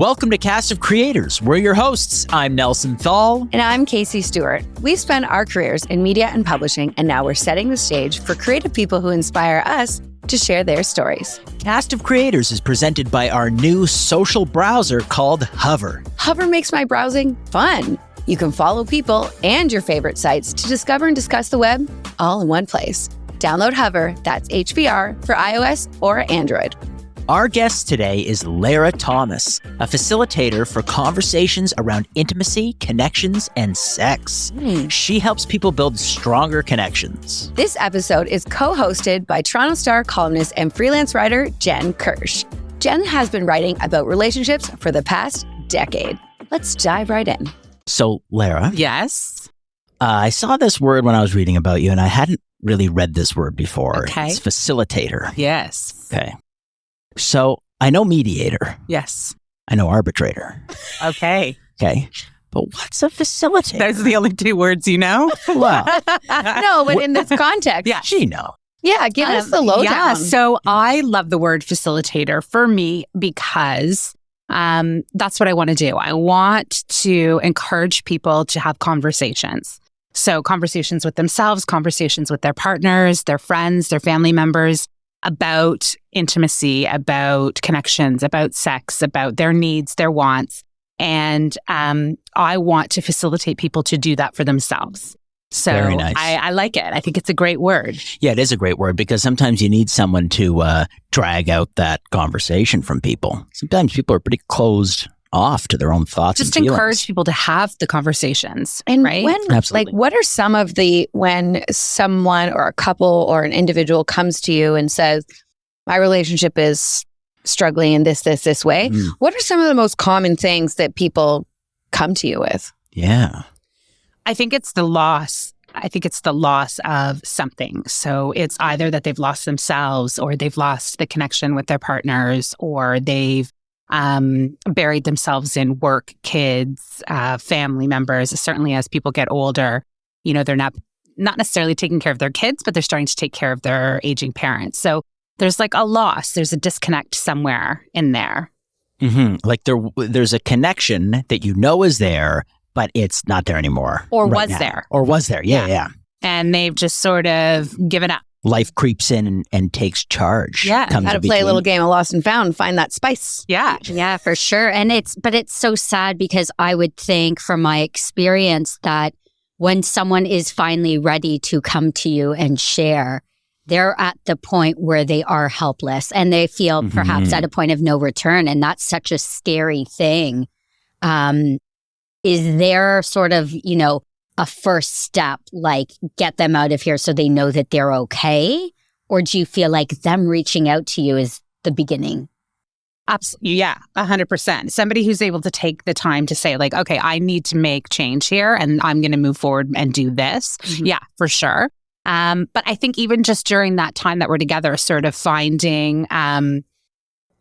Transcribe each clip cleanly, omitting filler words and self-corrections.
Welcome to Cast of Creators. We're your hosts. I'm Nelson Thal. And I'm Casey Stewart. We've spent our careers in media and publishing, and now we're setting the stage for creative people who inspire us to share their stories. Cast of Creators is presented by our new social browser called Hover. Hover makes my browsing fun. You can follow people and your favorite sites to discover and discuss the web all in one place. Download Hover, that's HVR, for iOS or Android. Our guest today is Laira Thomas, a facilitator for conversations around intimacy, connections, and sex. She helps people build stronger connections. This episode is co-hosted by Toronto Star columnist and freelance writer Jen Kirsch. Jen has been writing about relationships for the past decade. Let's dive right in. So, Laira. Yes? I saw this word when I was reading about you, and I hadn't really read this word before. Okay. It's facilitator. Yes. Okay. So I know mediator. Yes. I know arbitrator. Okay. Okay. But what's a facilitator? Those are the only two words you know? Well, No, but in this context. Yeah. she know. Yeah, give us the lowdown. Yeah, so I love the word facilitator for me because that's what I want to do. I want to encourage people to have conversations. So conversations with themselves, conversations with their partners, their friends, their family members, about intimacy, about connections, about sex, about their needs, their wants. And I want to facilitate people to do that for themselves. So Very nice. I like it. I think it's a great word. Yeah, it is a great word because sometimes you need someone to drag out that conversation from people. Sometimes people are pretty closed off to their own thoughts Just and feelings. encourage people to have the conversations, And right? when, Absolutely. like, what are some of when someone or a couple or an individual comes to you and says, my relationship is struggling in this way. What are some of the most common things that people come to you with? Yeah. I think it's the loss. I think it's the loss of something. So it's either that they've lost themselves or they've lost the connection with their partners or they've buried themselves in work, kids, family members. Certainly as people get older, you know, they're not necessarily taking care of their kids, but they're starting to take care of their aging parents. So there's like a loss. There's a disconnect somewhere in there. Mm-hmm. Like there's a connection that you know is there, but it's not there anymore. Or right was now. there. Or was there. Yeah. And they've just sort of given up. Life creeps in and takes charge. Yeah. Comes How to in play a between. little game of lost and found, find that spice. Yeah. Yeah, for sure. And it's so sad because I would think from my experience that when someone is finally ready to come to you and share, they're at the point where they are helpless and they feel perhaps at a point of no return. And that's such a scary thing. Is there sort of, you know, a first step, like get them out of here so they know that they're okay? Or do you feel like them reaching out to you is the beginning? Absolutely. Yeah, 100%. Somebody who's able to take the time to say like, okay, I need to make change here and I'm going to move forward and do this. Yeah, for sure. But I think even just during that time that we're together, sort of finding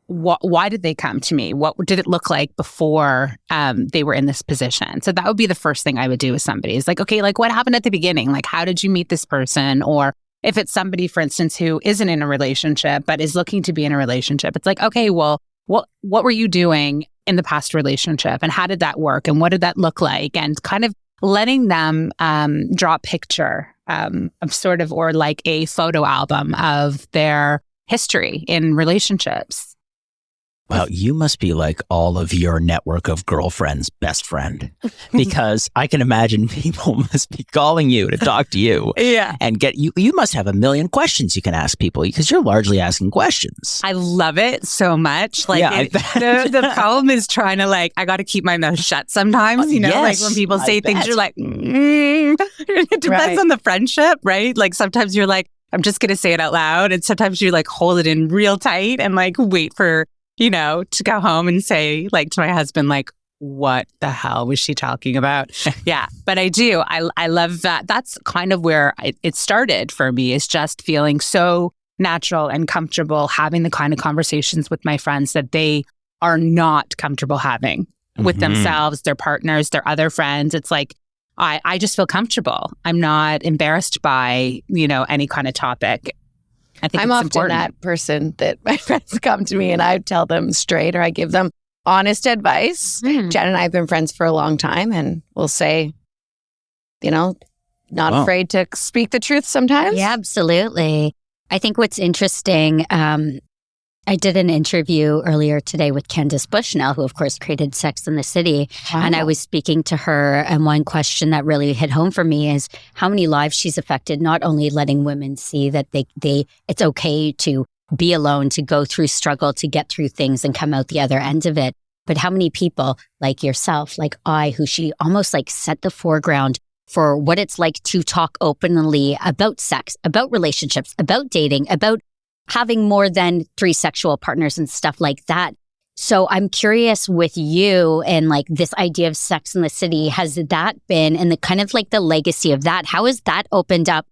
why did they come to me? What did it look like before they were in this position? So that would be the first thing I would do with somebody is like, okay, like what happened at the beginning? Like, how did you meet this person? Or if it's somebody, for instance, who isn't in a relationship, but is looking to be in a relationship, it's like, okay, well, what were you doing in the past relationship? And how did that work? And what did that look like? And kind of letting them draw a picture of sort of, or like a photo album of their history in relationships. Wow, you must be like all of your network of girlfriends' best friend, because I can imagine people must be calling you to talk to you. Yeah. And get you. You must have a million questions you can ask people because you're largely asking questions. I love it so much. Like Yeah, the problem is trying to like, I got to keep my mouth shut sometimes, you know, Yes, like when people I say things, bet. you're like, it depends on the friendship, right? Like sometimes you're like, I'm just going to say it out loud. And sometimes you like hold it in real tight and like wait for, you know, to go home and say like to my husband, like, what the hell was she talking about? Yeah, but I do. I love that. That's kind of where it started for me, is just feeling so natural and comfortable having the kind of conversations with my friends that they are not comfortable having with themselves, their partners, their other friends. It's like, I just feel comfortable. I'm not embarrassed by, you know, any kind of topic. I think I'm it's often important. that person that my friends come to me and I tell them straight, or I give them honest advice. Jen and I have been friends for a long time, and we'll say, not afraid to speak the truth sometimes. Yeah, absolutely. I think what's interesting, I did an interview earlier today with Candace Bushnell, who of course created Sex and the City. Wow. And I was speaking to her, and one question that really hit home for me is how many lives she's affected, not only letting women see that it's okay to be alone, to go through struggle, to get through things and come out the other end of it, but how many people like yourself, like I, who she almost like set the foreground for what it's like to talk openly about sex, about relationships, about dating, about having more than 3 sexual partners and stuff like that. So I'm curious with you and like this idea of Sex in the City, has that been, and the kind of like the legacy of that, how has that opened up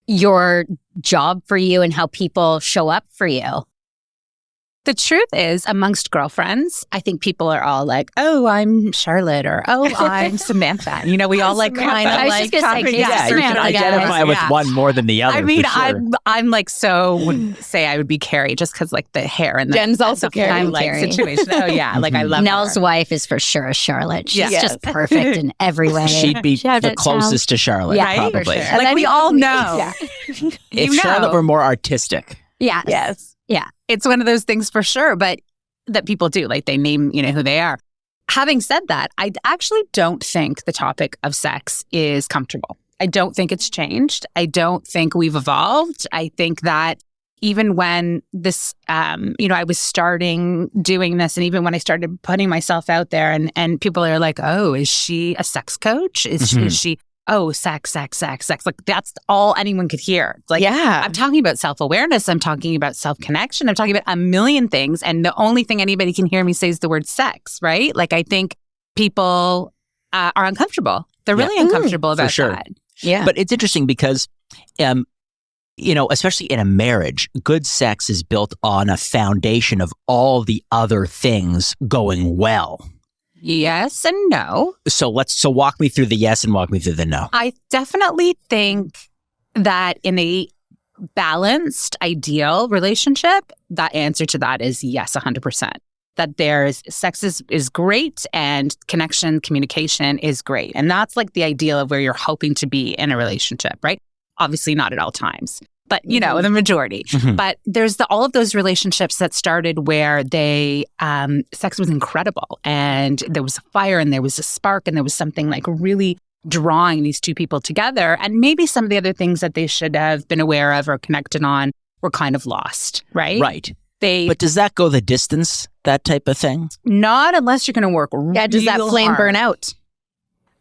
your job for you and how people show up for you? The truth is, amongst girlfriends, I think people are all like, "Oh, I'm Charlotte," or "Oh, I'm Samantha." We all like kind of like you can identify with one more than the other. I mean, sure. I'm like would say I would be Carrie just because like the hair and the Jen's also Carrie. Like situation. Oh yeah, like I love Nell's her. wife is for sure a Charlotte. She's just perfect in every way. She'd be the closest to Charlotte, probably. Sure. And like we all know. Yeah. If Charlotte were more artistic. Yeah. Yes. Yeah. It's one of those things for sure, but that people do, like they name, who they are. Having said that, I actually don't think the topic of sex is comfortable. I don't think it's changed. I don't think we've evolved. I think that even when this, I was starting doing this, and even when I started putting myself out there and people are like, oh, is she a sex coach? Is she, oh, sex. Like that's all anyone could hear. Like, I'm talking about self-awareness. I'm talking about self-connection. I'm talking about a million things. And the only thing anybody can hear me say is the word sex, right? Like, I think people are uncomfortable. They're really uncomfortable about that. Yeah. But it's interesting because, especially in a marriage, good sex is built on a foundation of all the other things going well. Yes and no. So walk me through the yes and walk me through the no. I definitely think that in a balanced, ideal relationship, that answer to that is yes, 100%. That there's sex is great and connection, communication is great. And that's like the ideal of where you're hoping to be in a relationship, right? Obviously not at all times, but the majority. But there's all of those relationships that started where sex was incredible and there was a fire and there was a spark and there was something like really drawing these two people together. And maybe some of the other things that they should have been aware of or connected on were kind of lost, right? Right. But does that go the distance, that type of thing? Not unless you're going to work does that flame burn out?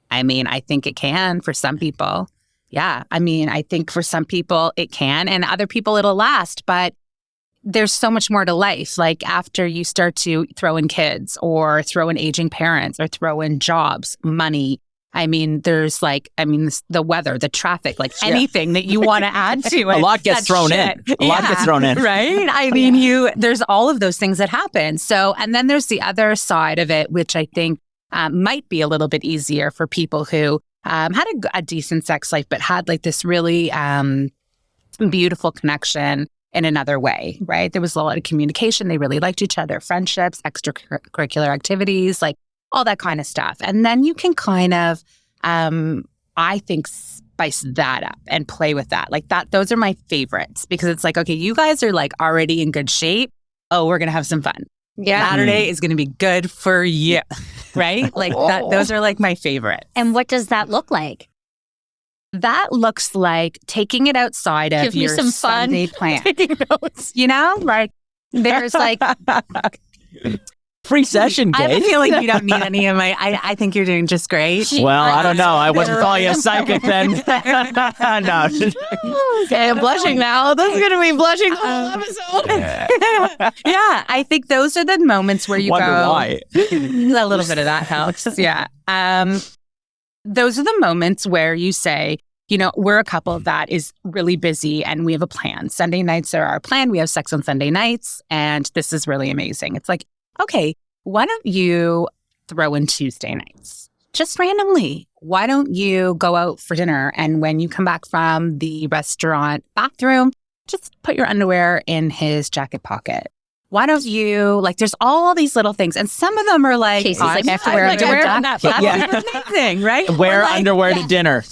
I mean, I think it can for some people. Yeah. I mean, I think for some people it can, and other people it'll last. But there's so much more to life. Like after you start to throw in kids or throw in aging parents or throw in jobs, money. I mean, there's the weather, the traffic, like anything that you want to add to it. A lot gets thrown in. A lot gets thrown in. Right? I mean, there's all of those things that happen. So, and then there's the other side of it, which I think might be a little bit easier for people who had a decent sex life, but had like this really beautiful connection in another way, right? There was a lot of communication. They really liked each other, friendships, extracurricular activities, like all that kind of stuff. And then you can kind of, I think, spice that up and play with that. Like that, those are my favorites because it's like, okay, you guys are like already in good shape. Oh, we're going to have some fun. Yeah. Saturday is going to be good for you, right? Like that, those are like my favorites. And what does that look like? That looks like taking it outside of Give your me some Sunday fun. plan. Taking notes. Like there's like free session, Kate. I have a feeling you don't need any of my. I think you're doing just great. Well, I don't know. I wouldn't call you a psychic then. No. Okay, I'm blushing now. This is going to be blushing the whole episode. Yeah, I think those are the moments where you wonder go. Why. A little bit of that helps. Yeah. Those are the moments where you say, we're a couple that is really busy and we have a plan. Sunday nights are our plan. We have sex on Sunday nights, and this is really amazing. It's like, okay, why don't you throw in Tuesday nights? Just randomly. Why don't you go out for dinner? And when you come back from the restaurant bathroom, just put your underwear in his jacket pocket. why don't you, like, there's all these little things. And some of them are like, Casey's like, I have to wear underwear. That's amazing, right? Wear underwear to dinner.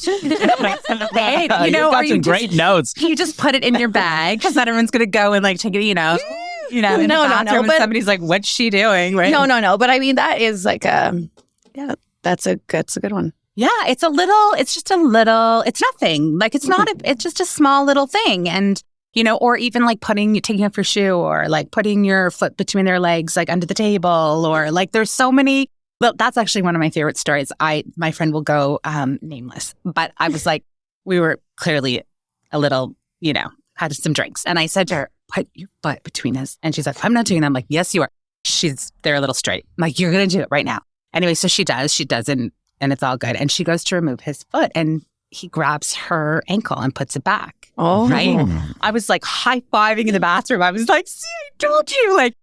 Right? You You've know, got or some great notes. you just put it in your bag because not everyone's going to go and like take it, in the bathroom and somebody's like, what's she doing? Right? No. But I mean, that is like that's a good one. Yeah, it's just nothing. Like it's not, it's just a small little thing. And, or even like taking off your shoe or like putting your foot between their legs, like under the table, or like there's so many. Well, that's actually one of my favorite stories. My friend will go nameless, but I was like, we were clearly a little, had some drinks. And I said to her, put your butt between us. And she's like, I'm not doing that. I'm like, yes, you are. They're a little straight. I'm like, you're going to do it right now. Anyway, so she doesn't. And it's all good. And she goes to remove his foot and he grabs her ankle and puts it back. Oh, right. I was like high-fiving in the bathroom. I was like, see, I told you. Like,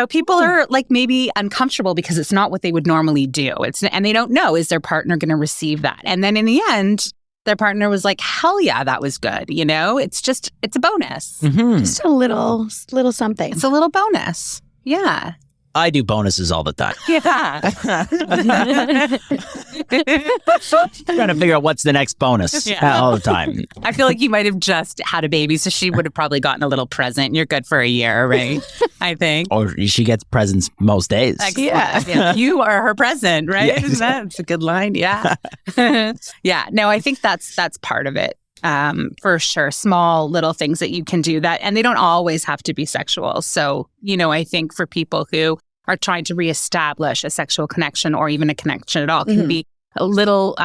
people are like maybe uncomfortable because it's not what they would normally do. And they don't know, is their partner going to receive that? And then in the end, their partner was like, hell yeah, that was good. It's a bonus. Mm-hmm. Just a little something. It's a little bonus. Yeah. I do bonuses all the time. Yeah. Trying to figure out what's the next bonus all the time. I feel like you might have just had a baby, so she would have probably gotten a little present. You're good for a year, right? I think. Or she gets presents most days. Yeah. You are her present, right? Yeah, exactly. That's a good line. Yeah. Yeah. No, I think that's part of it. For sure. Small little things that you can do that. And they don't always have to be sexual. So, I think for people who are trying to reestablish a sexual connection or even a connection at all, can be little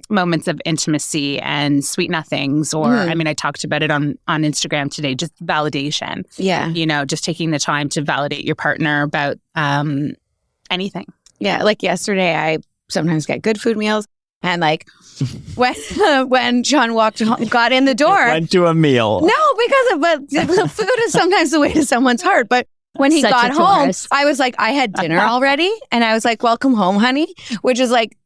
moments of intimacy and sweet nothings. Or, I talked about it on Instagram today, just validation. Yeah. Just taking the time to validate your partner about anything. Yeah. Like yesterday, I sometimes get good food meals. And like when John got in the door, went to a meal. No, but the food is sometimes the way to someone's heart. But when he got home, I was like, I had dinner already, and I was like, "Welcome home, honey," which is like,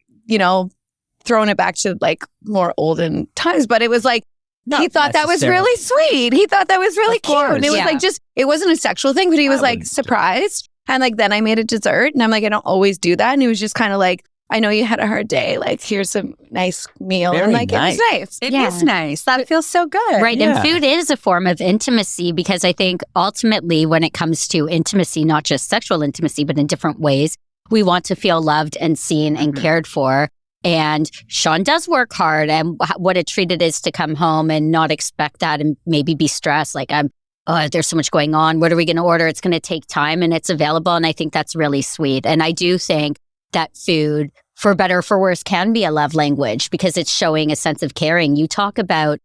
throwing it back to like more olden times. But it was like he thought that was really sweet. He thought that was really cute. And it was like it wasn't a sexual thing, but he was like surprised. And like then I made a dessert, and I'm like, I don't always do that. And he was just kind of like, I know you had a hard day. Like, here's a nice meal. Very and like, nice. It was nice. It is nice. That feels so good. Right. Yeah. And food is a form of intimacy because I think ultimately when it comes to intimacy, not just sexual intimacy, but in different ways, we want to feel loved and seen and cared for. And Sean does work hard, and what a treat it is to come home and not expect that and maybe be stressed. Like, there's so much going on. What are we going to order? It's going to take time and it's available. And I think that's really sweet. And I do think that food, for better or for worse, can be a love language because it's showing a sense of caring. You talk about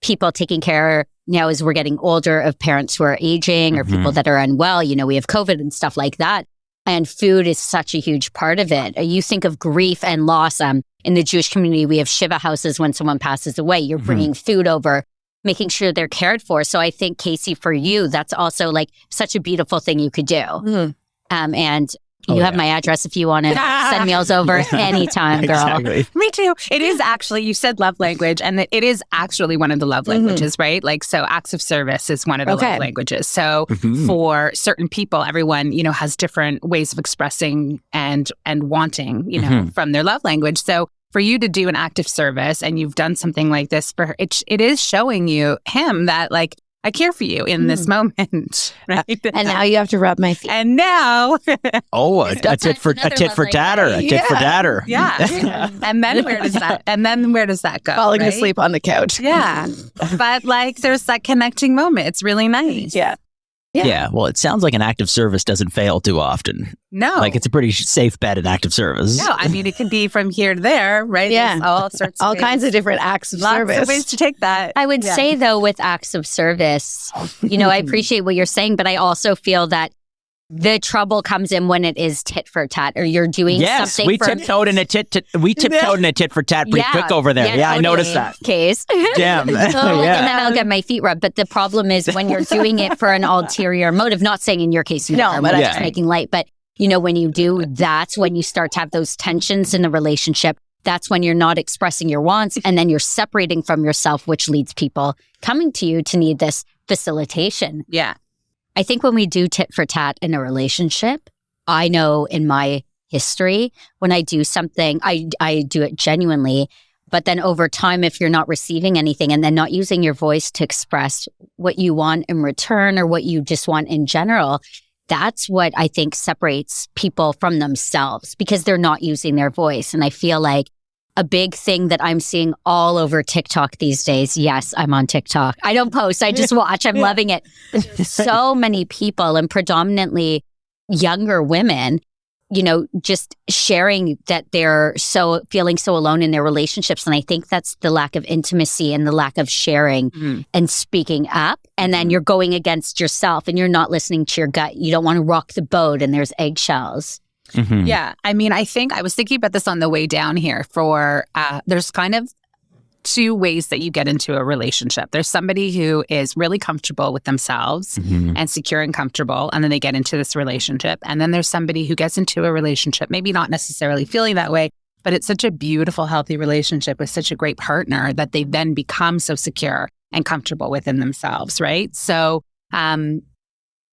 people taking care now as we're getting older of parents who are aging or people that are unwell. We have COVID and stuff like that. And food is such a huge part of it. You think of grief and loss. In the Jewish community, we have Shiva houses when someone passes away. You're bringing food over, making sure they're cared for. So I think, Casey, for you, that's also like such a beautiful thing you could do. And you have my address if you want to send meals over anytime, girl. Exactly. Me too. It is actually, you said love language, and it is actually one of the love languages, right? Like, so acts of service is one of the love languages. So for certain people, everyone, has different ways of expressing and wanting, from their love language. So for you to do an act of service and you've done something like this for her, it is showing him that like, I care for you in this moment, right? And now you have to rub my feet. And now, a tit for tatter, a tit for tatter. Yeah. And then where does that go? Falling asleep on the couch. Yeah. But like, there's that connecting moment. It's really nice. Yeah. Yeah. Well, it sounds like an act of service doesn't fail too often. No. Like, it's a pretty safe bet in act of service. No, I mean, it can be from here to there, right? Yeah. There's all kinds of different acts of lots service. of ways to take that. I would say, though, with acts of service, I appreciate what you're saying, but I also feel that the trouble comes in when it is tit for tat, or you're doing something. We tiptoed in a tit for tat pretty quick over there. Yeah, totally. I noticed that. Case. Damn. And then I'll get my feet rubbed. But the problem is when you're doing it for an ulterior motive, not saying in your case you are, but I'm just making light. But, when you do, that's when you start to have those tensions in the relationship. That's when you're not expressing your wants, and then you're separating from yourself, which leads people coming to you to need this facilitation. Yeah. I think when we do tit for tat in a relationship, I know in my history, when I do something, I do it genuinely. But then over time, if you're not receiving anything and then not using your voice to express what you want in return or what you just want in general, that's what I think separates people from themselves because they're not using their voice. And I feel like a big thing that I'm seeing all over TikTok these days. Yes, I'm on TikTok. I don't post. I just watch. I'm loving it. So many people and predominantly younger women, just sharing that they're feeling so alone in their relationships. And I think that's the lack of intimacy and the lack of sharing and speaking up. And then you're going against yourself and you're not listening to your gut. You don't want to rock the boat and there's eggshells. Mm-hmm. Yeah. I mean, I was thinking about this on the way down here there's kind of two ways that you get into a relationship. There's somebody who is really comfortable with themselves and secure and comfortable, and then they get into this relationship. And then there's somebody who gets into a relationship, maybe not necessarily feeling that way, but it's such a beautiful, healthy relationship with such a great partner that they then become so secure and comfortable within themselves, right? So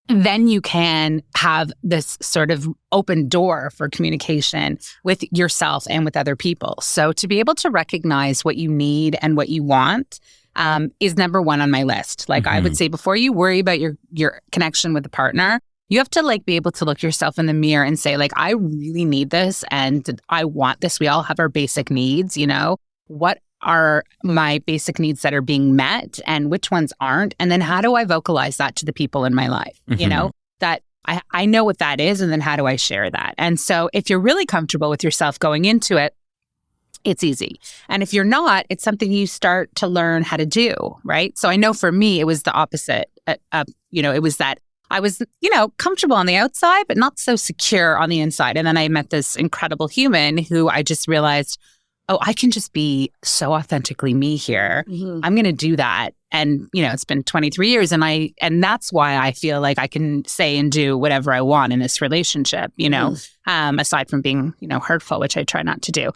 then you can have this sort of open door for communication with yourself and with other people. So to be able to recognize what you need and what you want is number one on my list. Like I would say, before you worry about your connection with a partner, you have to be able to look yourself in the mirror and say, I really need this and I want this. We all have our basic needs, What are my basic needs that are being met and which ones aren't? And then how do I vocalize that to the people in my life? That I know what that is, and then how do I share that? And so if you're really comfortable with yourself going into it, it's easy. And if you're not, it's something you start to learn how to do, right? So I know for me, it was the opposite. It was that I was, comfortable on the outside, but not so secure on the inside. And then I met this incredible human who I just realized, oh, I can just be so authentically me here. I'm going to do that. And, it's been 23 years and that's why I feel like I can say and do whatever I want in this relationship, aside from being, hurtful, which I try not to do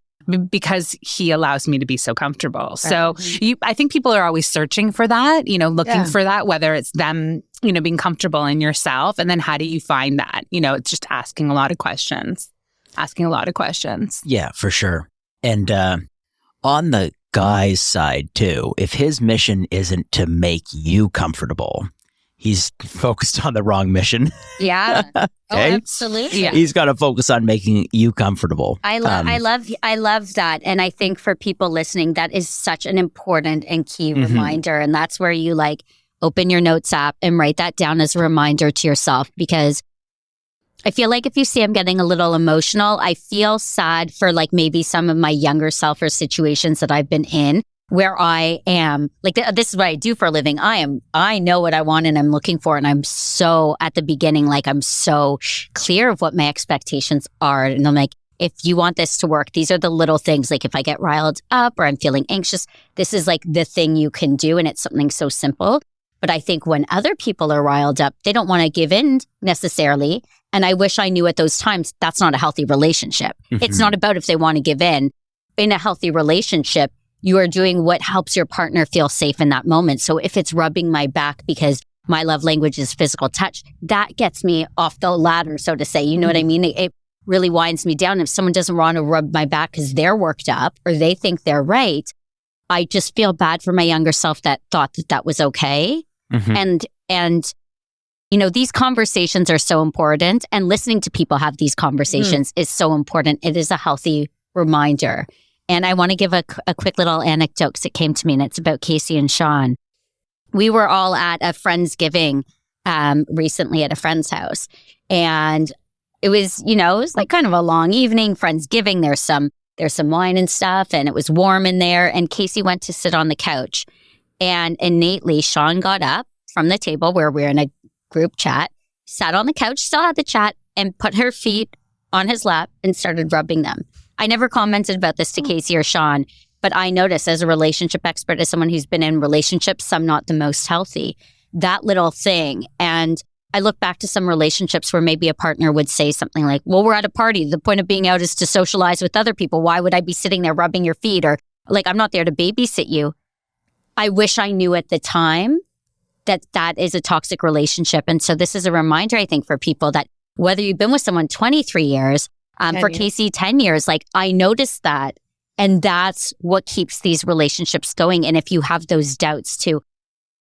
because he allows me to be so comfortable. Right. So I think people are always searching for that, looking for that, whether it's them, being comfortable in yourself. And then how do you find that? It's just asking a lot of questions. Yeah, for sure. And on the guy's side, too, if his mission isn't to make you comfortable, he's focused on the wrong mission. Yeah. Okay? Oh, absolutely. Yeah. He's got to focus on making you comfortable. I love that. And I think for people listening, that is such an important and key reminder. And that's where you open your notes app and write that down as a reminder to yourself, because I feel like if you see I'm getting a little emotional, I feel sad for maybe some of my younger self or situations that I've been in where I am this is what I do for a living. I know what I want and I'm looking for. And I'm so at the beginning, I'm so clear of what my expectations are. And I'm like, if you want this to work, these are the little things. If I get riled up or I'm feeling anxious, this is the thing you can do. And it's something so simple. But I think when other people are riled up, they don't want to give in necessarily. And I wish I knew at those times that's not a healthy relationship. It's not about if they want to give in. In a healthy relationship, you are doing what helps your partner feel safe in that moment. So if it's rubbing my back because my love language is physical touch, that gets me off the ladder, so to say. You know what I mean? It really winds me down. If someone doesn't want to rub my back because they're worked up or they think they're right, I just feel bad for my younger self that thought that was okay. And these conversations are so important, and listening to people have these conversations is so important. It is a healthy reminder. And I want to give a quick little anecdote because it came to me, and it's about Casey and Sean. We were all at a Friendsgiving recently at a friend's house, and it was, kind of a long evening, Friendsgiving. There's some wine and stuff, and it was warm in there. And Casey went to sit on the couch, and innately Sean got up from the table where we're in a group chat, sat on the couch, still had the chat, and put her feet on his lap and started rubbing them. I never commented about this to Casey or Sean, but I noticed as a relationship expert, as someone who's been in relationships, some not the most healthy, that little thing. And I look back to some relationships where maybe a partner would say something like, well, we're at a party. The point of being out is to socialize with other people. Why would I be sitting there rubbing your feet? Or I'm not there to babysit you. I wish I knew at the time that is a toxic relationship. And so this is a reminder, I think, for people that whether you've been with someone 23 years, for Casey, 10 years, like I noticed that. And that's what keeps these relationships going. And if you have those doubts, to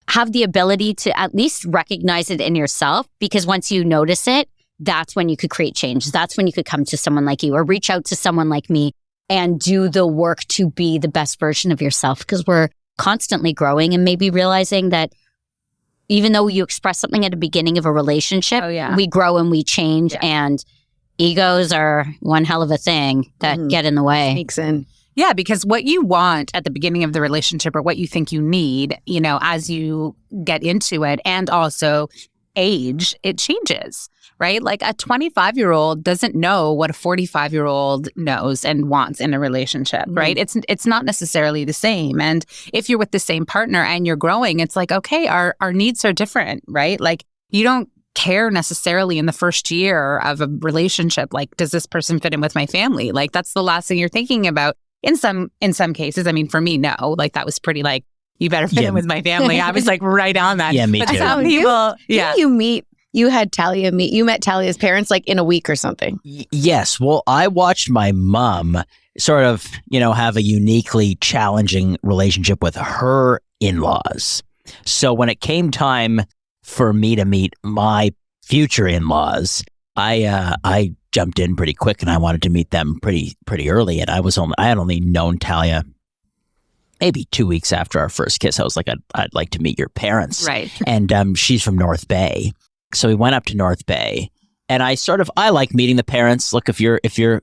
have the ability to at least recognize it in yourself, because once you notice it, that's when you could create change. That's when you could come to someone like you or reach out to someone like me and do the work to be the best version of yourself, because we're constantly growing and maybe realizing that even though you express something at the beginning of a relationship, we grow and we change, and egos are one hell of a thing that get in the way. Sneaks in. Yeah, because what you want at the beginning of the relationship or what you think you need, you know, as you get into it and also age, it changes, right? Like a 25-year-old doesn't know what a 45-year-old knows and wants in a relationship, right? It's not necessarily the same. And if you're with the same partner and you're growing, it's like, okay, our needs are different, right? Like you don't care necessarily in the first year of a relationship, like, does this person fit in with my family? Like that's the last thing you're thinking about. In some cases, I mean, for me, no. Like that was pretty like, you better fit in with my family. I was like right on that. Yeah, me but too. Some people, You met Talia's parents like in a week or something. Yes. Well, I watched my mom sort of, you know, have a uniquely challenging relationship with her in-laws. So when it came time for me to meet my future in-laws, I jumped in pretty quick, and I wanted to meet them pretty early. And I had only known Talia maybe 2 weeks after our first kiss. I was like, I'd like to meet your parents, right? And she's from North Bay, so we went up to North Bay, and I like meeting the parents. Look, if you're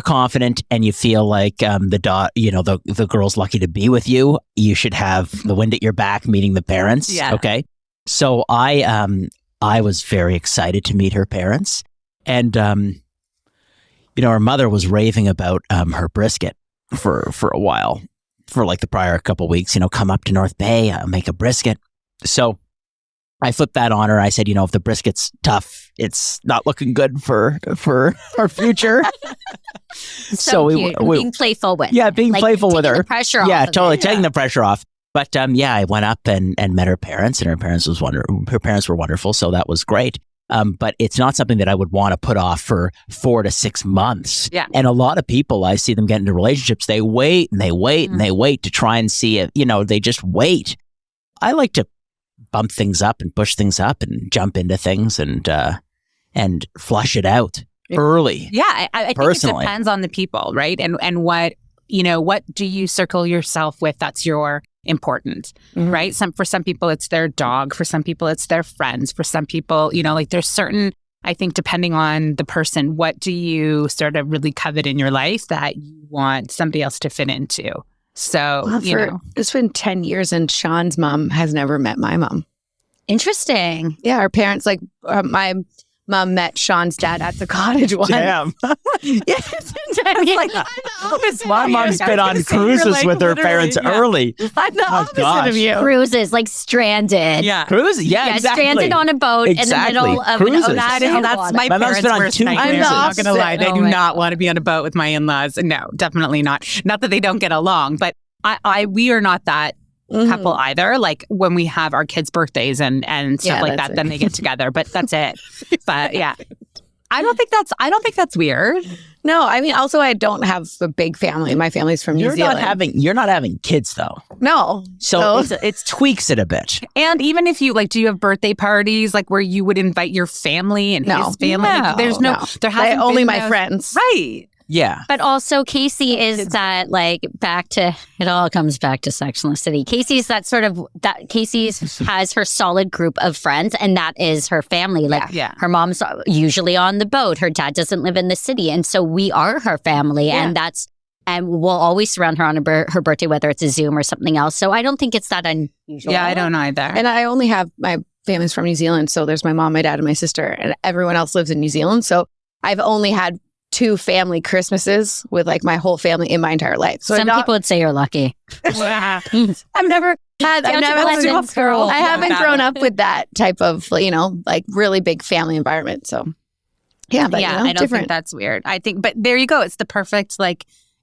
confident and you feel like the girl's lucky to be with you, you should have the wind at your back meeting the parents. Yeah. Okay. So I was very excited to meet her parents. And, her mother was raving about her brisket for a while, for like the prior couple of weeks, come up to North Bay, make a brisket. So I flipped that on her. I said, if the brisket's tough, it's not looking good for our future. So cute. Being playful with. Yeah, being playful with her. The pressure off. Yeah, totally taking the pressure off. But I went up and met her parents, and her parents were wonderful, so that was great. But it's not something that I would want to put off for 4 to 6 months. Yeah. And a lot of people, I see them get into relationships, they wait and they wait and they wait to try and see it. They just wait. I like to bump things up and push things up and jump into things and flush it out early. Yeah, I think it depends on the people, right? And what do you circle yourself with that's your important, right? For some people, it's their dog. For some people, it's their friends. For some people, there's certain, I think, depending on the person, what do you sort of really covet in your life that you want somebody else to fit into? So, it's been 10 years and Sean's mom has never met my mom. Interesting. Yeah, our parents, my mom met Sean's dad at the cottage once. Damn. Yes. My mom's been on cruises with her parents early. I'm the opposite of you. Cruises, like stranded. Yeah. Cruises? Yeah, exactly. Stranded on a boat in the middle of Cruises. an ocean. That's my mom's been on worst 2 nightmare. cruises. I'm not going to lie. They do not want to be on a boat with my in-laws. No, definitely not. Not that they don't get along, but we are not that couple either. Like when we have our kids' birthdays and stuff like that, then they get together. But that's it. But yeah, I don't think that's weird. No, I mean, also I don't have a big family. My family's from New Zealand. You're not having kids though. No. So it tweaks it a bit. And even if you do you have birthday parties like where you would invite your family and his family? No, there's no. There hasn't only been my friends. Right. Yeah. But also Casey is that it all comes back to Sex and the City. Casey's Casey's has her solid group of friends, and that is her family. Her mom's usually on the boat. Her dad doesn't live in the city. And so we are her family. Yeah. And we'll always surround her on her birthday, whether it's a Zoom or something else. So I don't think it's that unusual. Yeah, I don't either. And I only have my family's from New Zealand. So there's my mom, my dad, and my sister, and everyone else lives in New Zealand. So I've only had 2 family Christmases with my whole family in my entire life. So some people would say you're lucky. I haven't grown up with that type of, really big family environment. So yeah, but I don't think that's weird. I think, but there you go. It's the perfect,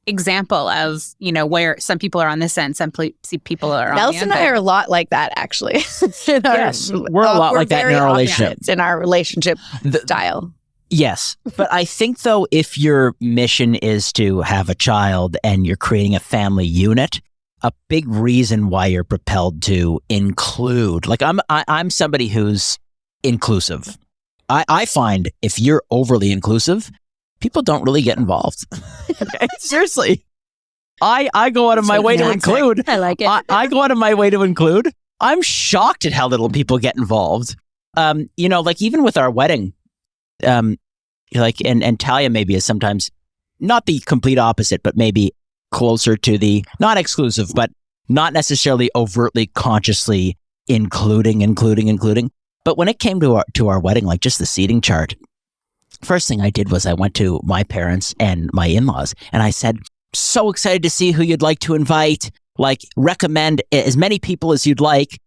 example of, where some people are on this end, some people are on the Nelson other. and I are a lot like that, actually. Yes, we're a lot like that in our relationship. In our relationship style. Yes. But I think, though, if your mission is to have a child and you're creating a family unit, a big reason why you're propelled to include, like I'm somebody who's inclusive. I find if you're overly inclusive, people don't really get involved. Okay? Seriously. I go out of my way to include. I like it. I go out of my way to include. I'm shocked at how little people get involved. Like even with our wedding, and Talia maybe is sometimes not the complete opposite, but maybe closer to the not exclusive, but not necessarily overtly consciously including. But when it came to our wedding, like just the seating chart, first thing I did was I went to my parents and my in-laws and I said, so excited to see who you'd like to invite, like recommend as many people as you'd like,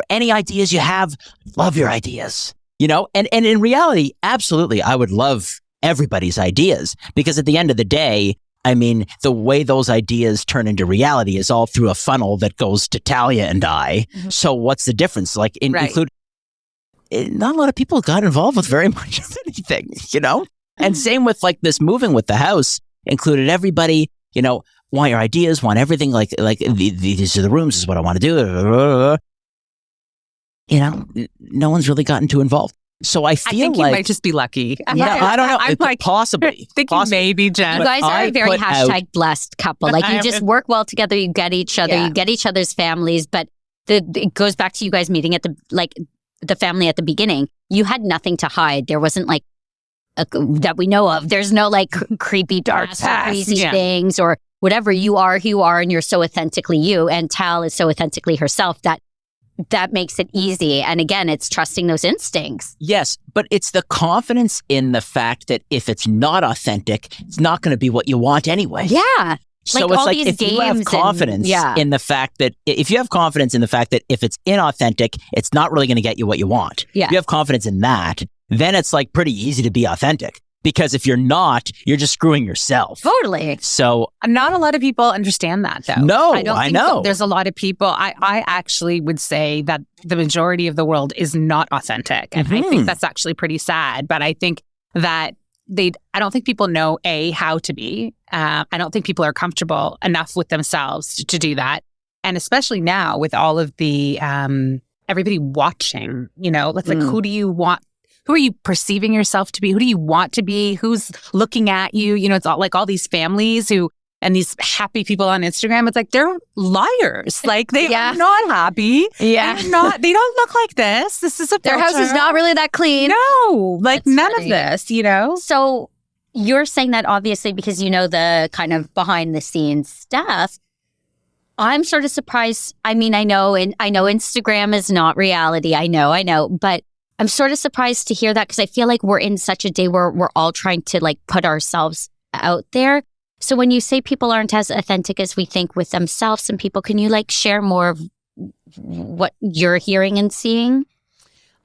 any ideas you have, love your ideas, and in reality, absolutely, I would love everybody's ideas because at the end of the day, I mean, the way those ideas turn into reality is all through a funnel that goes to Talia and I. Mm-hmm. So what's the difference? Like include, not a lot of people got involved with very much of anything, And same with like this moving with the house, included everybody, want your ideas, want everything, like these are the rooms, this is what I want to do. No one's really gotten too involved. So I feel you might just be lucky. Yeah, I don't know. I'm like, possibly. Maybe, Jen. You guys are a very #blessed couple. Like you just work well together. You get each other. You get each other's families. But it goes back to you guys meeting at the family at the beginning. You had nothing to hide. There wasn't like that we know of. There's no like creepy, dark, crazy things or whatever. You are who you are, and you're so authentically you. And Tal is so authentically herself that makes it easy. And again, it's trusting those instincts. Yes, but it's the confidence in the fact that if it's not authentic, it's not going to be what you want anyway. Yeah. So it's like if you have confidence in the fact that if you have confidence in the fact that if it's inauthentic, it's not really going to get you what you want. Yeah. If you have confidence in that, then it's like pretty easy to be authentic. Because if you're not, you're just screwing yourself. Totally. So not a lot of people understand that, though. No, I know. There's a lot of people. I actually would say that the majority of the world is not authentic, and I think that's actually pretty sad. But I think that I don't think people know how to be. I don't think people are comfortable enough with themselves to do that, and especially now with all of the everybody watching. It's like who do you want? Who are you perceiving yourself to be? Who do you want to be? Who's looking at you? It's all like all these families and these happy people on Instagram. It's like they're liars. Like they are not happy. Yeah. They don't look like this. This is their house is not really that clean. No, like That's none funny. of this, So you're saying that obviously because the kind of behind the scenes stuff. I'm sort of surprised. I mean, I know Instagram is not reality. I know, but I'm sort of surprised to hear that because I feel like we're in such a day where we're all trying to like put ourselves out there. So when you say people aren't as authentic as we think with themselves and people, can you like share more of what you're hearing and seeing?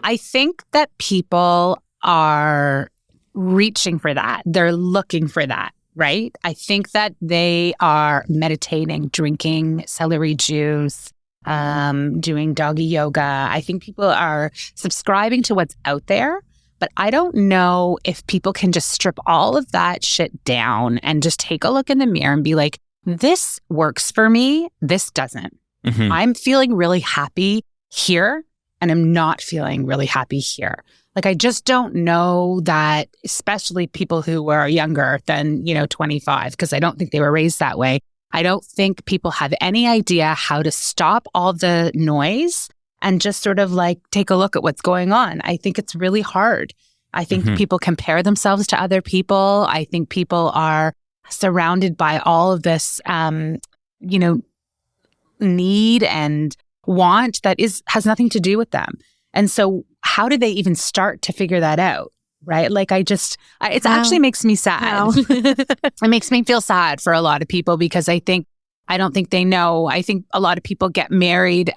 I think that people are reaching for that. They're looking for that, right? I think that they are meditating, drinking celery juice, doing doggy yoga. I think people are subscribing to what's out there, but I don't know if people can just strip all of that shit down and just take a look in the mirror and be like, this works for me, this doesn't. Mm-hmm. I'm feeling really happy here and I'm not feeling really happy here. Like, I just don't know that, especially people who are younger than, 25, because I don't think they were raised that way. I don't think people have any idea how to stop all the noise and just sort of like take a look at what's going on. I think it's really hard. I think people compare themselves to other people. I think people are surrounded by all of this, need and want that has nothing to do with them. And so how do they even start to figure that out? Right? Like it actually makes me sad. It makes me feel sad for a lot of people because I don't think they know. I think a lot of people get married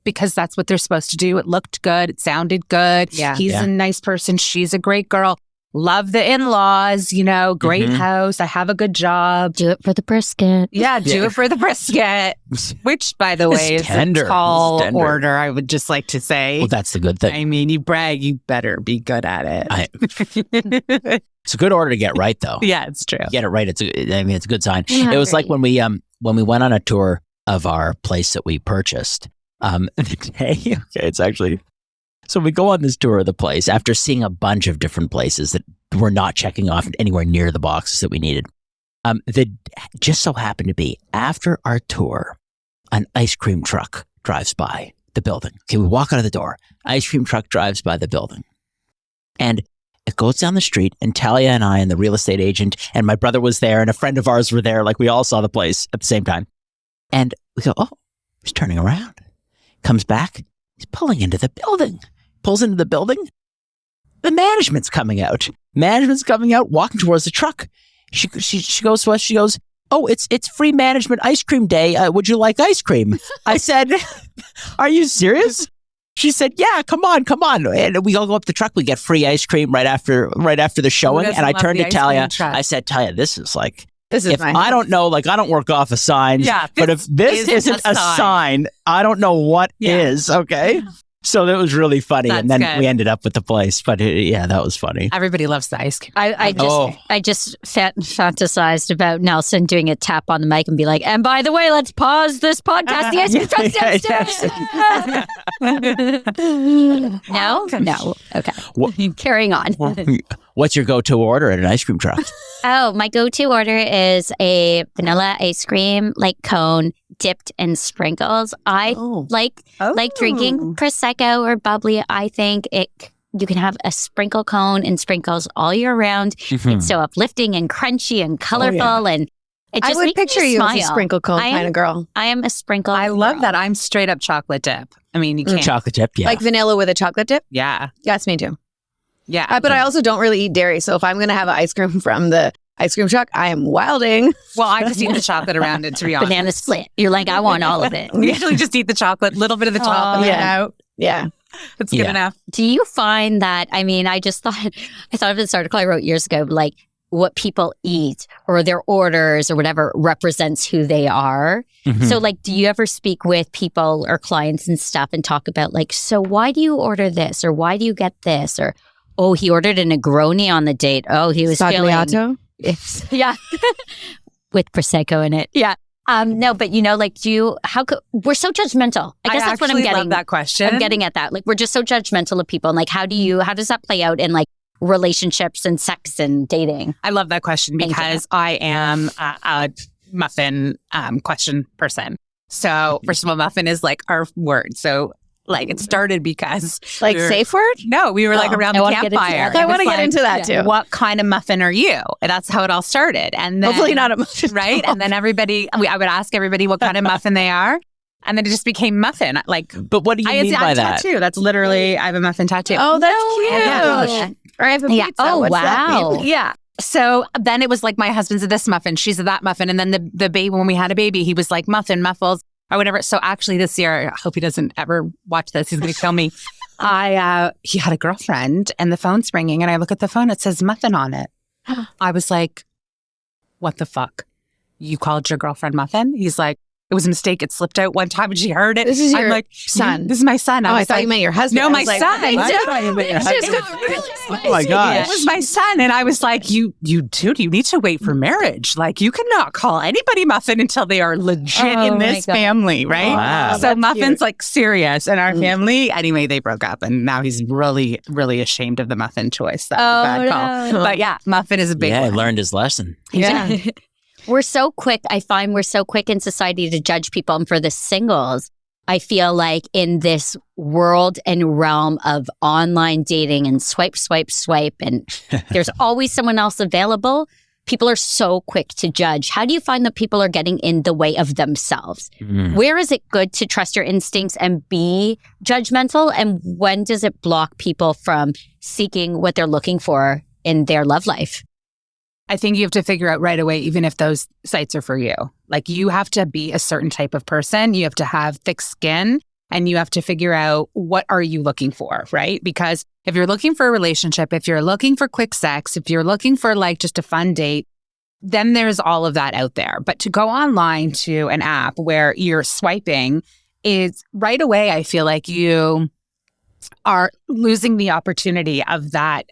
because that's what they're supposed to do. It looked good. It sounded good. Yeah. He's a nice person. She's a great girl. love the in-laws, great house. I have a good job. Do it for the brisket. Yeah, do it for the brisket, which, by the way, is tender. a tall order, I would just like to say. Well, that's the good thing. I mean, you brag, you better be good at it. It's a good order to get right, though. Yeah, it's true. Get it right. It's a good sign. Yeah, it was like when we went on a tour of our place that we purchased. The day, it's actually. So we go on this tour of the place after seeing a bunch of different places that were not checking off anywhere near the boxes that we needed. That just so happened to be after our tour, an ice cream truck drives by the building. Okay, we walk out of the door. Ice cream truck drives by the building. And it goes down the street, and Talia and I and the real estate agent and my brother was there and a friend of ours were there. Like, we all saw the place at the same time. And we go, oh, he's turning around. Comes back. He's pulling into the building. Pulls into the building. The management's coming out. Walking towards the truck. She goes to us. She goes, oh, it's free management ice cream day. Would you like ice cream? I said, are you serious? She said, yeah, come on. And we all go up the truck. We get free ice cream right after the showing. And I turned to Talia. I said, Talia, this is if I don't know, I don't work off of signs. Yeah, but if this isn't a sign, I don't know what is. Okay. So that was really funny. And then we ended up with the place. But that was funny. Everybody loves the ice cream. I just fantasized about Nelson doing a tap on the mic and be like, and by the way, let's pause this podcast. The ice cream truck's downstairs. No. Okay. Carrying on. What's your go-to order at an ice cream truck? Oh, my go-to order is a vanilla ice cream, cone, dipped in sprinkles. I like drinking Prosecco or bubbly. I think you can have a sprinkle cone and sprinkles all year round. Mm-hmm. It's so uplifting and crunchy and colorful, and it just I would picture you as a sprinkle cone kind of girl. I am a sprinkle. I love that. I'm straight up chocolate dip. I mean, you can't. Chocolate dip, yeah. Like vanilla with a chocolate dip? Yeah. Yes, me too. Yeah. But I also don't really eat dairy. So if I'm going to have ice cream from the ice cream truck, I am wilding. Well, I just eat the chocolate around it, to be honest. Banana split. You're like, I want all of it. We usually just eat the chocolate, little bit of the top, and out. Yeah. That's good enough. Do you find that, I thought of this article I wrote years ago, what people eat or their orders or whatever represents who they are. Mm-hmm. So do you ever speak with people or clients and stuff and talk about so why do you order this? Or why do you get this? Or, oh, he ordered a Negroni on the date. Oh, he was Sagliato? Yeah. With Prosecco in it. Yeah. No, but we're so judgmental. I guess that's what I'm getting. Love that question. I'm getting at that. We're just so judgmental of people. And how does that play out in relationships and sex and dating? I love that question because I am a muffin question person. So first of all, muffin is our word. So it started because safe word? No, we were around the campfire. I want to get into that too. What kind of muffin are you? And that's how it all started. And then, hopefully not a muffin, right? And then I would ask everybody what kind of muffin they are. And then it just became muffin. But what do you mean by that? Tattoo. That's literally, I have a muffin tattoo. Oh, that's cute. Or I have a pizza. Oh, what's wow. that mean? Yeah. So then it was my husband's a this muffin, she's a that muffin. And then the baby, when we had a baby, he was muffin, muffles, or whatever. So actually this year, I hope he doesn't ever watch this. He's going to kill me. He had a girlfriend and the phone's ringing and I look at the phone, it says muffin on it. I was like, what the fuck? You called your girlfriend muffin? He's like, it was a mistake. It slipped out one time and she heard it. This is your I'm son. This is my son. I thought you meant your husband. No, my son. I thought you meant your husband. Oh my gosh. It was my son. And I was like, you dude, you need to wait for marriage. You cannot call anybody muffin until they are legit in this family, right? Wow. So muffin's serious in our family. Anyway, they broke up and now he's really, really ashamed of the muffin choice. That was a bad call. But yeah, muffin is a big one. Yeah, he learned his lesson. Yeah. We're so quick. I find we're so quick in society to judge people. And for the singles, I feel like in this world and realm of online dating and swipe, and there's always someone else available, people are so quick to judge. How do you find that people are getting in the way of themselves? Mm. Where is it good to trust your instincts and be judgmental? And when does it block people from seeking what they're looking for in their love life? I think you have to figure out right away, even if those sites are for you. You have to be a certain type of person. You have to have thick skin and you have to figure out what are you looking for, right? Because if you're looking for a relationship, if you're looking for quick sex, if you're looking for like just a fun date, then there's all of that out there. But to go online to an app where you're swiping is right away, I feel like you are losing the opportunity of that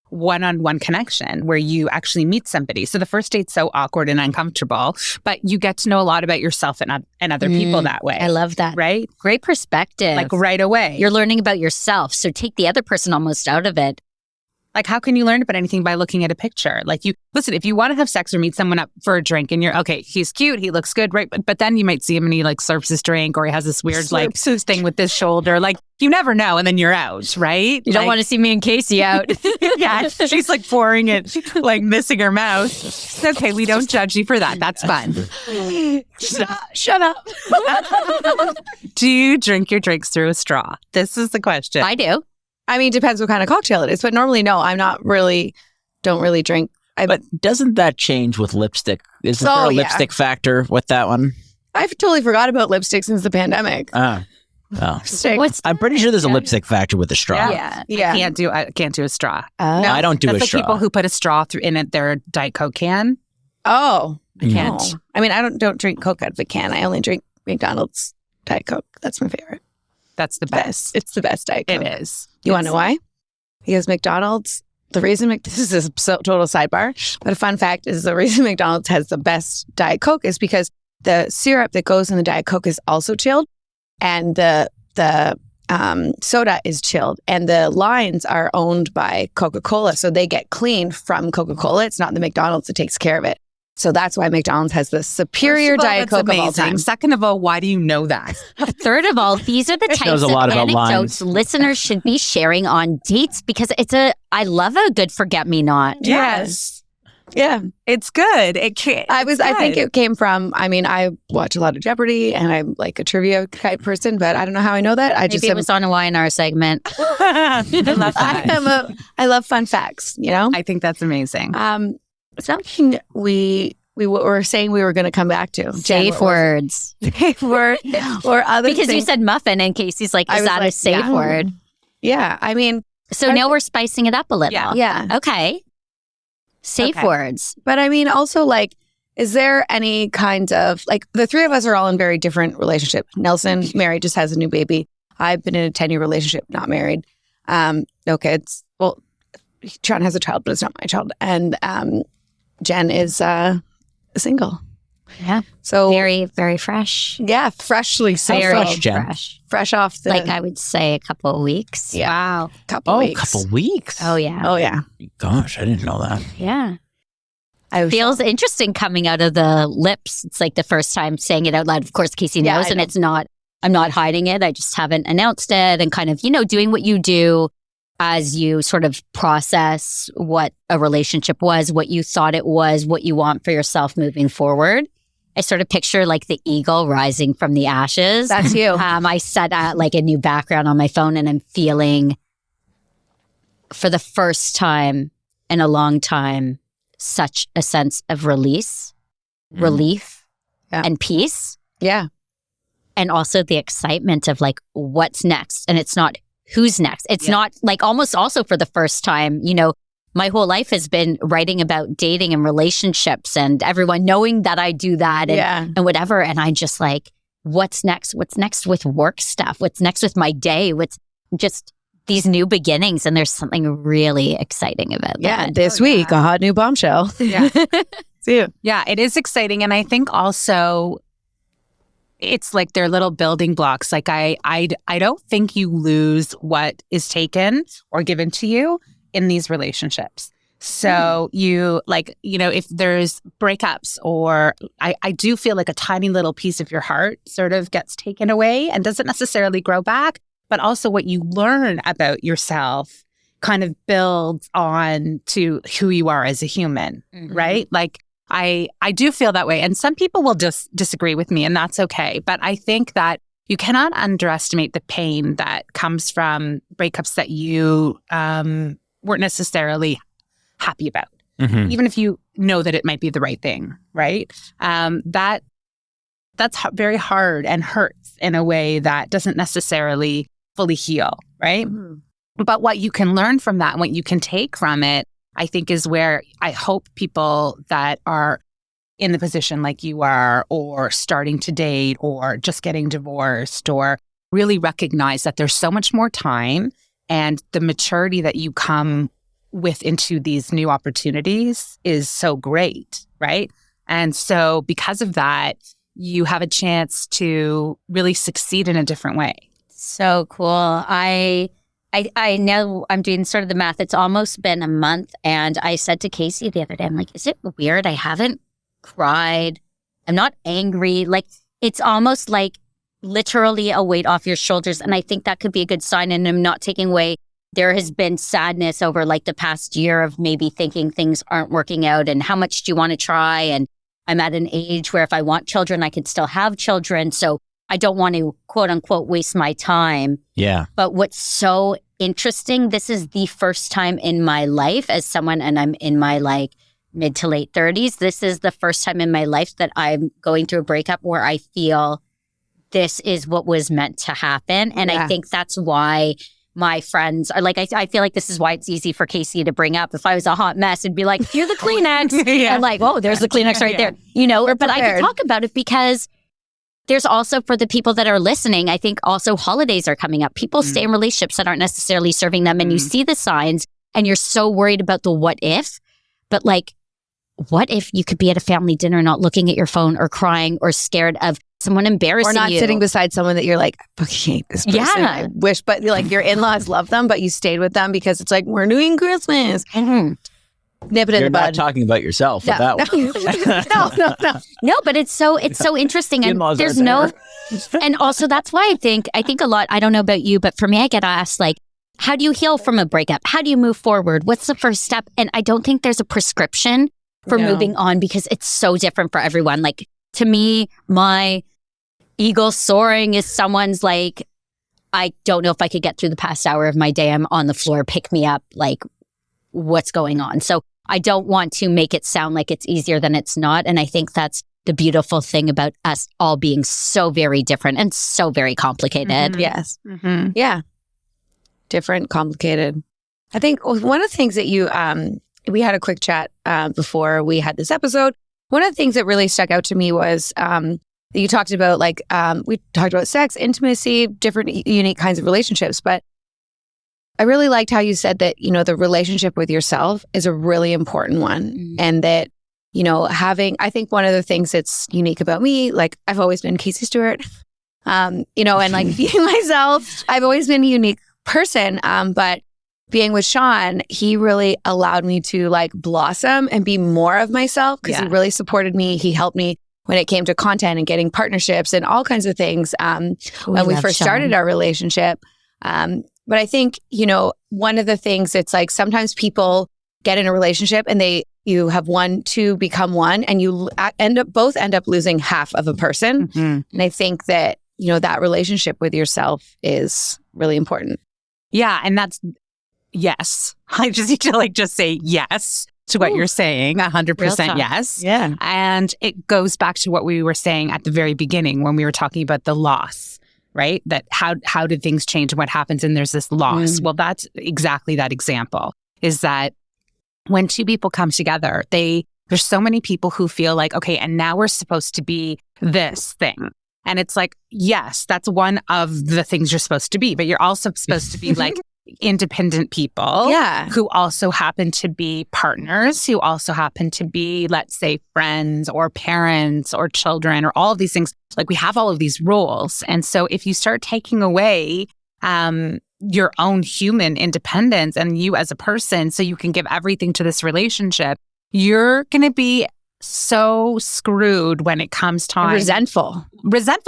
one-on-one connection where you actually meet somebody. So the first date's so awkward and uncomfortable, but you get to know a lot about yourself and other people that way. I love that. Right? Great perspective. Like right away. You're learning about yourself. So take the other person almost out of it. Like, how can you learn about anything by looking at a picture? Like, listen, if you want to have sex or meet someone up for a drink and you're, okay, he's cute, he looks good, right? But then you might see him and he like slurps his drink or he has this weird like thing with his shoulder. Like, you never know. And then you're out, right? You don't want to see me and Casey out. Yeah, she's like pouring it, like missing her mouth. It's okay, we don't judge you for that. That's fun. Shut up. Do you drink your drinks through a straw? This is the question. I do. I mean, depends what kind of cocktail it is, but normally, no, don't really drink. But doesn't that change with lipstick? Isn't there a lipstick factor with that one? I've totally forgot about lipstick since the pandemic. Oh. I'm pretty sure there's a lipstick factor with a straw. Yeah. I can't do a straw. No, I don't do That's a straw. People who put a straw in their Diet Coke can. Oh, I can't. No. I mean, I don't drink Coke out of a can. I only drink McDonald's Diet Coke. That's my favorite. That's the best. It's the best Diet Coke. It is. You want to know why? Because McDonald's, this is a total sidebar, but a fun fact is the reason McDonald's has the best Diet Coke is because the syrup that goes in the Diet Coke is also chilled, and the soda is chilled, and the lines are owned by Coca-Cola, so they get clean from Coca-Cola. It's not the McDonald's that takes care of it. So that's why McDonald's has the superior Diet Coke of all time. Second of all, why do you know that? Third of all, these are the types of anecdotes listeners should be sharing on dates because I love a good forget-me-not. Yes. Yeah. It's good. I think it came from, I watch a lot of Jeopardy and I'm like a trivia type person, but I don't know how I know that. Maybe it was on a Y&R segment. I love that. I love fun facts, you know? I think that's amazing. Something we were saying we were going to come back to. Safe words. Safe word or other because things. You said muffin and Casey's like, is that a safe word? Yeah. I mean. So now we're spicing it up a little. Yeah. Okay. Safe words. But I mean, also like, is there any kind of, like the three of us are all in very different relationships. Nelson, married, just has a new baby. I've been in a 10-year relationship, not married. No kids. Well, Sean has a child, but it's not my child. And Jen is single. Yeah. So very, very fresh. Yeah, freshly single. Very fresh, Jen. Fresh off the... Like I would say a couple of weeks. Yeah. Wow. Couple weeks. Couple weeks. Oh, yeah. Oh, yeah. Gosh, I didn't know that. Yeah. Feels interesting coming out of the lips. It's like the first time saying it out loud. Of course, Casey knows, and it's not, I'm not hiding it. I just haven't announced it and kind of, doing what you do as you sort of process what a relationship was, what you thought it was, what you want for yourself moving forward. I sort of picture like the eagle rising from the ashes. That's you. I set like a new background on my phone and I'm feeling for the first time in a long time, such a sense of release, relief, and peace. Yeah. And also the excitement of like, what's next? And it's not who's next. It's not like almost also for the first time, my whole life has been writing about dating and relationships and everyone knowing that I do that and whatever. And I just like, what's next? What's next with work stuff? What's next with my day? What's just these new beginnings? And there's something really exciting about that. Yeah, this week, a hot new bombshell. Yeah. See you. Yeah, it is exciting. And I think also it's like they're little building blocks. Like I don't think you lose what is taken or given to you in these relationships. So you like, if there's breakups or I do feel like a tiny little piece of your heart sort of gets taken away and doesn't necessarily grow back, but also what you learn about yourself kind of builds on to who you are as a human, right? Like I do feel that way. And some people will just disagree with me and that's okay. But I think that you cannot underestimate the pain that comes from breakups that you weren't necessarily happy about, even if you know that it might be the right thing, right? That that's very hard and hurts in a way that doesn't necessarily fully heal, right? Mm-hmm. But what you can learn from that and what you can take from it, I think is where I hope people that are in the position like you are, or starting to date, or just getting divorced, or really recognize that there's so much more time, and the maturity that you come with into these new opportunities is so great, right? And so because of that, you have a chance to really succeed in a different way. So cool. I know I'm doing sort of the math. It's almost been a month, and I said to Casey the other day, I'm like, is it weird? I haven't cried. I'm not angry. Like, it's almost like literally a weight off your shoulders. And I think that could be a good sign. And I'm not taking away. There has been sadness over like the past year of maybe thinking things aren't working out and how much do you want to try? And I'm at an age where if I want children, I could still have children. So I don't want to quote unquote waste my time. Yeah. But what's so interesting, this is the first time in my life as someone, and I'm in my like mid to late 30s. This is the first time in my life that I'm going through a breakup where I feel this is what was meant to happen. And I think that's why my friends are like, I feel like this is why it's easy for Casey to bring up. If I was a hot mess, it'd be like, here's the Kleenex. And like, oh, there's the Kleenex right there. You know, but I can talk about it because there's also, for the people that are listening, I think also holidays are coming up. People stay in relationships that aren't necessarily serving them. And you see the signs and you're so worried about the what if. But like, what if you could be at a family dinner not looking at your phone or crying or scared of someone embarrassing you? Or not sitting beside someone that you're like, I fucking hate this person. Yeah. I wish, but like your in-laws love them, but you stayed with them because it's like, we're doing Christmas. Mm-hmm. Nip it in the bud. You're not talking about yourself with that one. No. No, but it's so interesting. And there's no, and also that's why I think a lot, I don't know about you, but for me, I get asked like, how do you heal from a breakup? How do you move forward? What's the first step? And I don't think there's a prescription for moving on because it's so different for everyone. Like to me, my eagle soaring is someone's like, I don't know if I could get through the past hour of my day. I'm on the floor, pick me up, like what's going on? So I don't want to make it sound like it's easier than it's not. And I think that's the beautiful thing about us all being so very different and so very complicated. Mm-hmm. Yes. Mm-hmm. Yeah. Different, complicated. I think one of the things that you, we had a quick chat before we had this episode. One of the things that really stuck out to me was that you talked about like, we talked about sex, intimacy, different unique kinds of relationships. But I really liked how you said that, you know, the relationship with yourself is a really important one. Mm-hmm. And that, you know, I think one of the things that's unique about me, like I've always been Casey Stewart, you know, and like being myself, I've always been a unique person. But being with Sean, he really allowed me to like blossom and be more of myself because he really supported me. He helped me when it came to content and getting partnerships and all kinds of things when we first started our relationship. But I think, you know, one of the things it's like sometimes people get in a relationship and you have two become one and you both end up losing half of a person. Mm-hmm. And I think that, you know, that relationship with yourself is really important. Yeah. And that's, yes. I just need to just say yes to what you're saying. 100% yes. Yeah. And it goes back to what we were saying at the very beginning when we were talking about the loss. Right? That how did things change and what happens and there's this loss? Well, that's exactly that example is that when two people come together, there's so many people who feel like, okay, and now we're supposed to be this thing. And it's like, yes, that's one of the things you're supposed to be, but you're also supposed to be like independent people who also happen to be partners, who also happen to be, let's say, friends or parents or children or all of these things. Like we have all of these roles. And so if you start taking away your own human independence and you as a person so you can give everything to this relationship, you're going to be so screwed when it comes time. Resentful.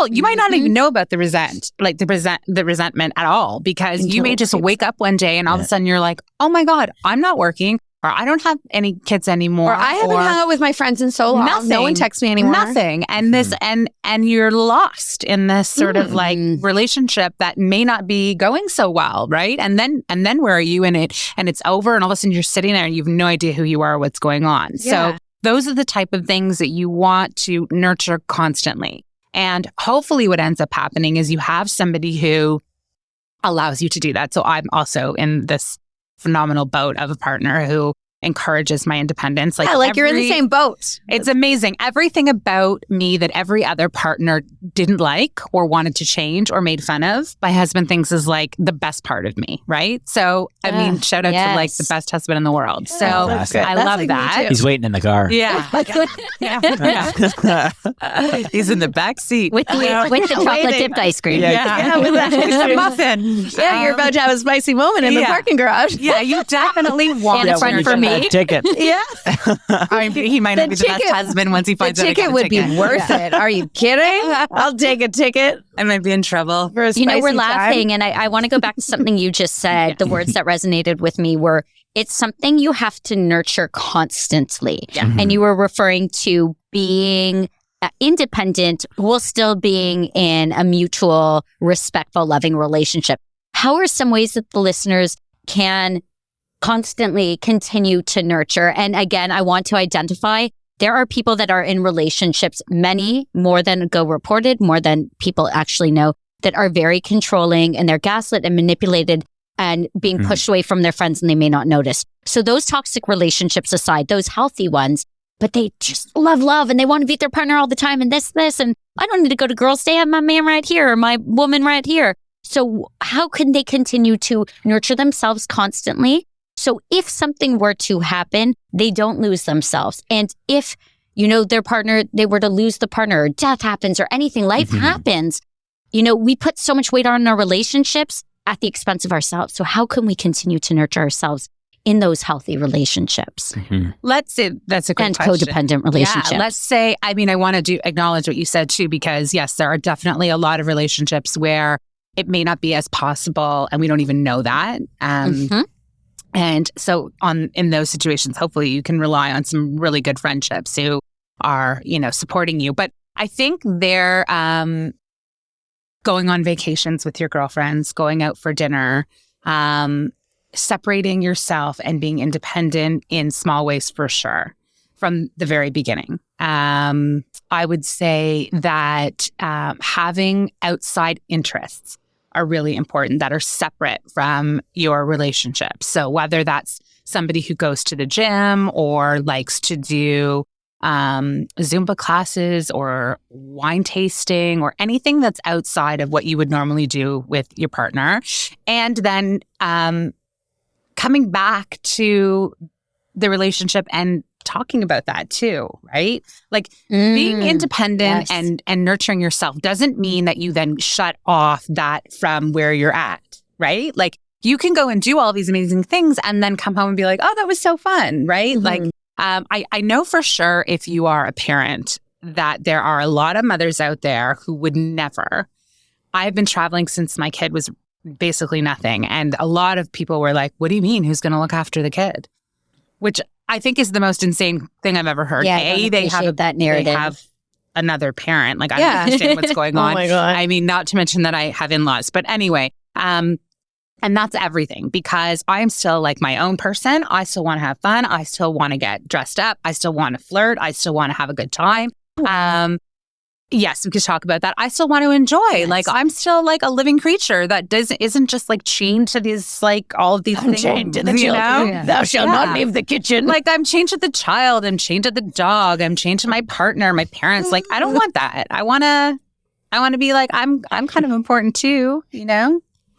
You might not even know about the resentment at all because you may just wake up one day and all of a sudden you're like, oh my God, I'm not working or I don't have any kids anymore. Or I haven't hung out with my friends in so long. Nothing. No one texts me anymore. Nothing. And this and you're lost in this sort of like relationship that may not be going so well, right? And then where are you in it? And it's over and all of a sudden you're sitting there and you have no idea who you are or what's going on. Yeah. So those are the type of things that you want to nurture constantly. And hopefully what ends up happening is you have somebody who allows you to do that. So I'm also in this phenomenal boat of a partner who encourages my independence. Like you're in the same boat. It's amazing. Everything about me that every other partner didn't like or wanted to change or made fun of, my husband thinks is like the best part of me, right? So, I mean, shout out to like the best husband in the world. So I love that. He's waiting in the car. Yeah. He's in the back seat. With the chocolate dipped ice cream. Yeah, with the muffin. Yeah, you're about to have a spicy moment in the parking garage. Yeah, you definitely want and a friend for me. Ticket. Yeah. I mean, he might not be the best husband once he finds out. The ticket would be worth it. Are you kidding? I'll take a ticket. I might be in trouble. For a spicy we're time. laughing, and I want to go back to something you just said. The words that resonated with me were, it's something you have to nurture constantly. Yeah. And you were referring to being independent while still being in a mutual, respectful, loving relationship. How are some ways that the listeners can constantly continue to nurture? And again, I want to identify there are people that are in relationships, many more than go reported, more than people actually know, that are very controlling and they're gaslit and manipulated and being pushed away from their friends and they may not notice. So those toxic relationships aside, those healthy ones, but they just love and they want to beat their partner all the time and this, and I don't need to go to girls' day. I have my man right here or my woman right here. So how can they continue to nurture themselves constantly? So if something were to happen, they don't lose themselves. And if, their partner, they were to lose the partner or death happens or anything, life happens, we put so much weight on our relationships at the expense of ourselves. So how can we continue to nurture ourselves in those healthy relationships? Let's say that's a good and question. Codependent relationships. Yeah, let's say, I want to acknowledge what you said too, because yes, there are definitely a lot of relationships where it may not be as possible and we don't even know that. And so in those situations, hopefully you can rely on some really good friendships who are, supporting you. But I think they're going on vacations with your girlfriends, going out for dinner, separating yourself and being independent in small ways for sure from the very beginning. I would say that having outside interests are really important that are separate from your relationship. So whether that's somebody who goes to the gym or likes to do Zumba classes or wine tasting or anything that's outside of what you would normally do with your partner. And then coming back to the relationship and talking about that too, right? Like being independent and nurturing yourself doesn't mean that you then shut off that from where you're at, right? Like you can go and do all these amazing things and then come home and be like, oh, that was so fun, right? Like I know for sure if you are a parent that there are a lot of mothers out there who would never. I've been traveling since my kid was basically nothing. And a lot of people were like, what do you mean? Who's going to look after the kid? Which I think is the most insane thing I've ever heard. Yeah, They have that narrative. They have another parent. Like I don't understand what's going on. Oh my God. I mean, not to mention that I have in-laws. But anyway, and that's everything because I am still like my own person. I still want to have fun. I still want to get dressed up. I still want to flirt. I still want to have a good time. Yes, we could talk about that. I still want to enjoy. Yes. Like I'm still like a living creature that isn't just like chained to these like all of these things. Chained to the children. Yeah. Thou shalt not leave the kitchen. Like I'm chained to the child. I'm chained to the dog. I'm chained to my partner, my parents. Like I don't want that. I want to be like I'm kind of important too.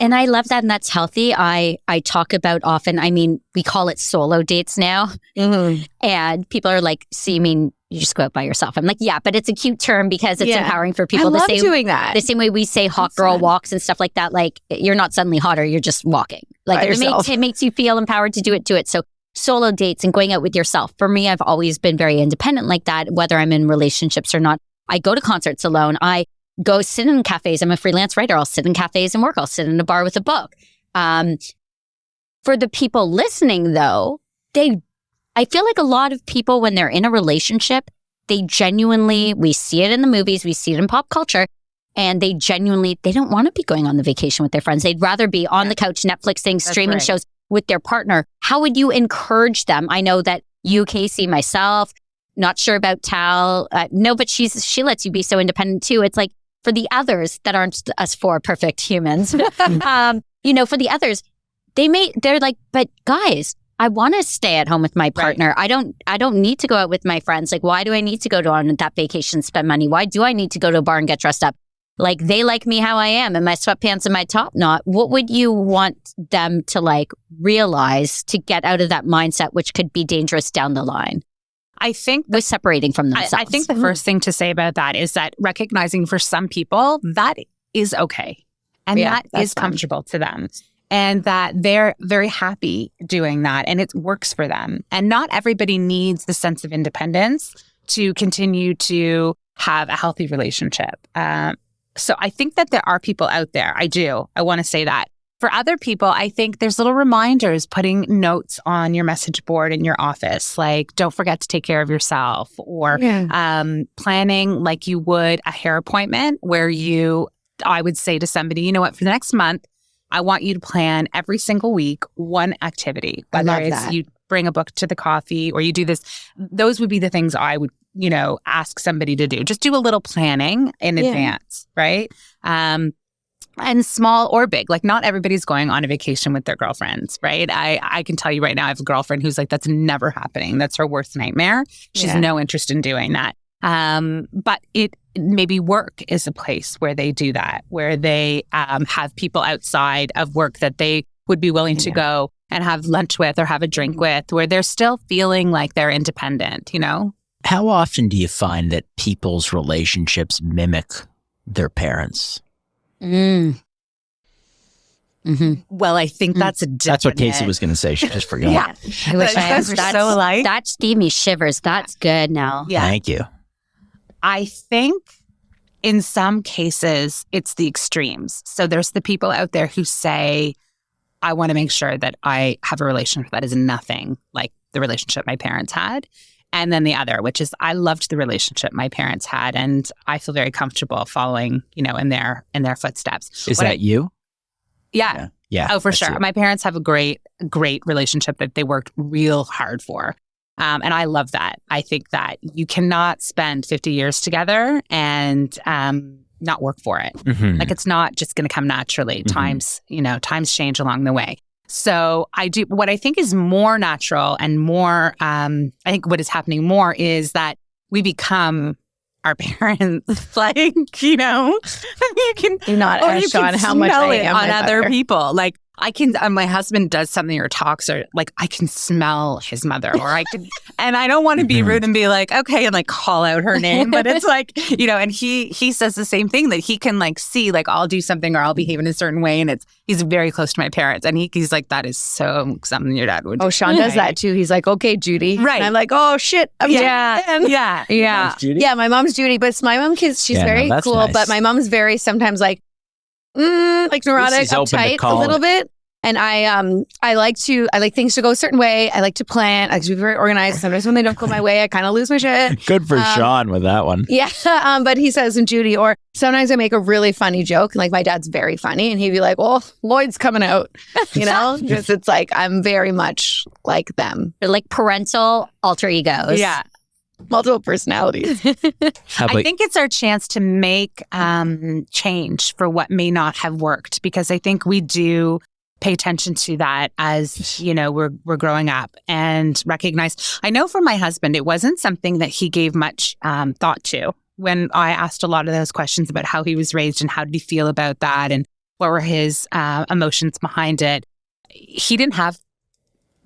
And I love that, and that's healthy. I talk about often. I mean, we call it solo dates now, and people are like, "See, you mean you just go out by yourself?" I'm like, "Yeah, but it's a cute term because it's empowering for people." I love doing that. The same way we say hot girl walks and stuff like that. Like you're not suddenly hotter; you're just walking. Like it makes you feel empowered to do it. Do it. So solo dates and going out with yourself. For me, I've always been very independent like that, whether I'm in relationships or not. I go to concerts alone. I go sit in cafes. I'm a freelance writer. I'll sit in cafes and work. I'll sit in a bar with a book. For the people listening, though, I feel like a lot of people, when they're in a relationship, they genuinely, we see it in the movies, we see it in pop culture, and they don't want to be going on the vacation with their friends. They'd rather be on the couch, Netflixing, streaming shows with their partner. How would you encourage them? I know that you, Casey, myself, not sure about Tal. No, but she lets you be so independent too. It's like for the others that aren't us four perfect humans, for the others, they're like, but guys, I want to stay at home with my partner. Right. I don't need to go out with my friends. Like, why do I need to go on that vacation, spend money? Why do I need to go to a bar and get dressed up? Like, they like me how I am in my sweatpants and my top knot. What would you want them to like realize to get out of that mindset, which could be dangerous down the line? I think with separating from themselves. I think the first thing to say about that is that recognizing for some people that is okay. And that is comfortable to them. And that they're very happy doing that and it works for them. And not everybody needs the sense of independence to continue to have a healthy relationship. So I think that there are people out there. I want to say that. For other people, I think there's little reminders, putting notes on your message board in your office, like don't forget to take care of yourself, or planning like you would a hair appointment where I would say to somebody, you know what, for the next month, I want you to plan every single week one activity, whether it's you bring a book to the coffee or you do this. Those would be the things I would, ask somebody to do. Just do a little planning in advance, right? And small or big. Like not everybody's going on a vacation with their girlfriends, right? I can tell you right now, I have a girlfriend who's like, that's never happening. That's her worst nightmare. She has no interest in doing that. But maybe work is a place where they do that, where they have people outside of work that they would be willing to go and have lunch with or have a drink with, where they're still feeling like they're independent, How often do you find that people's relationships mimic their parents? Mm-hmm. Well, I think that's a definite. That's what Casey was going to say. She just forgot. I wish I was so alike. That gave me shivers. That's good now. Yeah. Thank you. I think in some cases, it's the extremes. So there's the people out there who say, I want to make sure that I have a relationship that is nothing like the relationship my parents had. And then the other, which is I loved the relationship my parents had, and I feel very comfortable following, in their footsteps. Is that you? Yeah. Yeah. Oh, for sure. You. My parents have a great relationship that they worked real hard for. And I love that. I think that you cannot spend 50 years together and not work for it. Mm-hmm. Like it's not just going to come naturally. Mm-hmm. Times change along the way. So what I think is more natural and more, I think what is happening more is that we become our parents, like, you can do not ask Sean how much I am on other people. Like I can, my husband does something or talks or like I can smell his mother or I can, and I don't want to be rude and be like, okay, and like call out her name, but it's like, and he says the same thing, that he can like see, like I'll do something or I'll behave in a certain way. And he's very close to my parents. And he's like, that is so something your dad would do. Oh, Sean does that too. He's like, okay, Judy. Right. And I'm like, oh shit. Yeah. Yeah, my mom's Judy, but my mom, she's very cool. Nice. But my mom's very sometimes like neurotic, uptight a little bit. And I like things to go a certain way. I like to plan. I like to be very organized. Sometimes when they don't go my way, I kind of lose my shit. Good for Sean with that one. Yeah. But he says, and Judy, or sometimes I make a really funny joke. And like my dad's very funny. And he'd be like, well, Lloyd's coming out, because it's like, I'm very much like them. They're like parental alter egos. Yeah. Multiple personalities. I think it's our chance to make change for what may not have worked, because I think we do pay attention to that as, we're growing up and recognize. I know for my husband, it wasn't something that he gave much thought to. When I asked a lot of those questions about how he was raised and how did he feel about that and what were his emotions behind it, he didn't have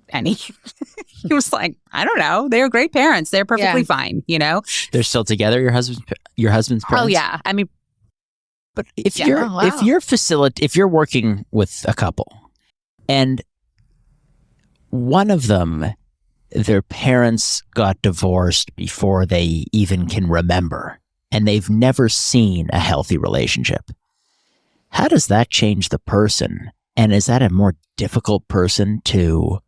any. He was like, I don't know. They're great parents. They're perfectly fine, They're still together, your husband's parents? Oh, yeah. I mean, but if you're working with a couple and one of them, their parents got divorced before they even can remember, and they've never seen a healthy relationship, how does that change the person? And is that a more difficult person to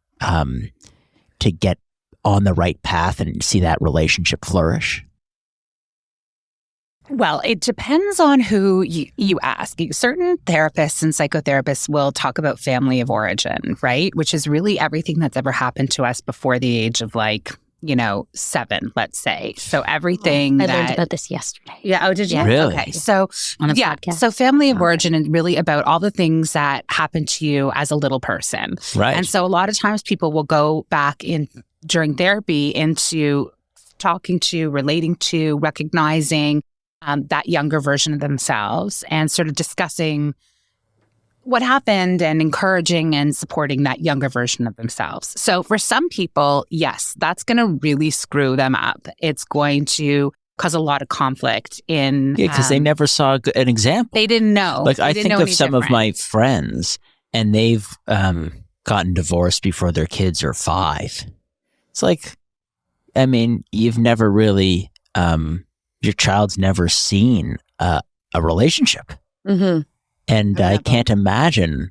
get on the right path and see that relationship flourish? Well, it depends on who you ask. Certain therapists and psychotherapists will talk about family of origin, right? Which is really everything that's ever happened to us before the age of 7, let's say. So everything I learned about this yesterday. Yeah. Oh, did you? Yeah. Really? Okay. So On a podcast. So family of origin is really about all the things that happened to you as a little person. Right. And so a lot of times people will go back in during therapy into talking to, relating to, recognizing that younger version of themselves and sort of discussing what happened and encouraging and supporting that younger version of themselves. So for some people, yes, that's going to really screw them up. It's going to cause a lot of conflict in... Yeah, because they never saw an example. They didn't know. Like, I They didn't think know of any some of different. my friends, and they've gotten divorced before their kids are 5. It's like, I mean, you've never really, your child's never seen a relationship. Mm-hmm. And I can't imagine,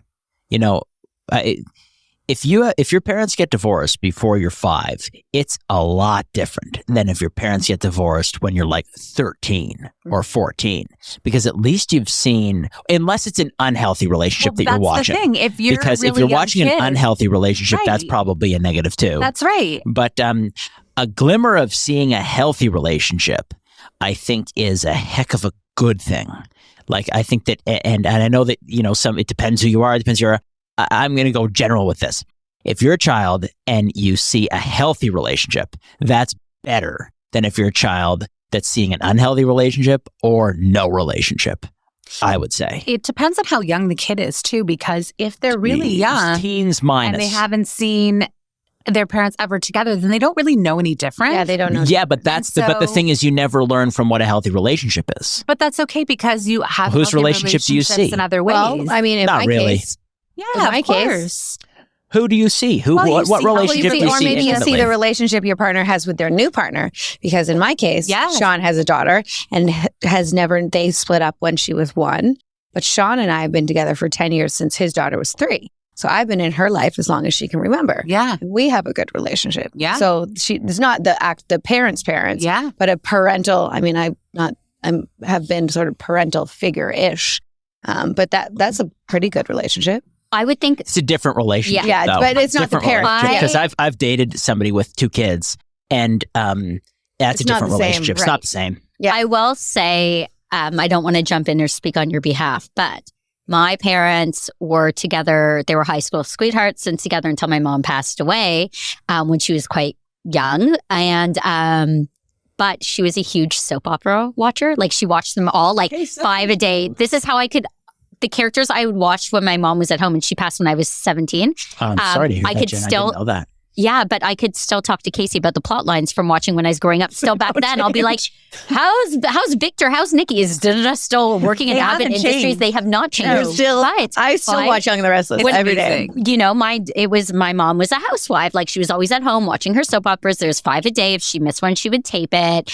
if your parents get divorced before you're 5, it's a lot different than if your parents get divorced when you're like 13 or 14, because at least you've seen, unless it's an unhealthy relationship that you're watching. That's the thing. If you're Because really if you're young watching kid, an unhealthy relationship, that's Right. probably a negative too. That's right. But a glimmer of seeing a healthy relationship, I think, is a heck of a good thing. Like, I think that, and I know that, it depends who you are, it depends who you are. I'm going to go general with this. If you're a child and you see a healthy relationship, that's better than if you're a child that's seeing an unhealthy relationship or no relationship, I would say. It depends on how young the kid is too, because if they're really young Teens minus. and they haven't seen their parents ever together, then they don't really know any different. Yeah, they don't know. Yeah, but but the thing is, you never learn from what a healthy relationship is. But that's okay because you have Whose healthy relationship do you relationships see? in other ways. Well, I mean, in Not my really. case, yeah, in my of case. course. Who do you see? Well, you What see- relationship do you or see maybe you see intimately? the relationship your partner has with their new partner. Because in my case, Yes. Sean has a daughter and they split up when she was 1. But Sean and I have been together for 10 years since his daughter was 3. So I've been in her life as long as she can remember. Yeah. We have a good relationship. Yeah. So it's not the parents' parents, Yeah. but a parental. I mean, I have been sort of parental figure-ish, but that's a pretty good relationship. I would think It's a different relationship. Yeah, though. but it's not the Different parent. relationship. Yeah. Because I've dated somebody with 2 kids, and that's It's a not different the same, relationship. It's right. not the same. Yeah. I will say, I don't want to jump in or speak on your behalf, but my parents were together. They were high school sweethearts and together until my mom passed away when she was quite young. And but she was a huge soap opera watcher. Like, she watched them all, like 5 a day. This is how the characters I would watch when my mom was at home, and she passed when I was 17. I'm sorry to hear I that, could Jen. still- I didn't know that. Yeah, but I could still talk to Casey about the plot lines from watching when I was growing up. Still back then, I'll be like, how's Victor? How's Nikki? Is da-da-da still working in They avid haven't industries? changed. They have not changed. But I still Why? watch Young and the Restless It's every day. amazing. my mom was a housewife. Like, she was always at home watching her soap operas. There's 5 a day. If she missed one, she would tape it,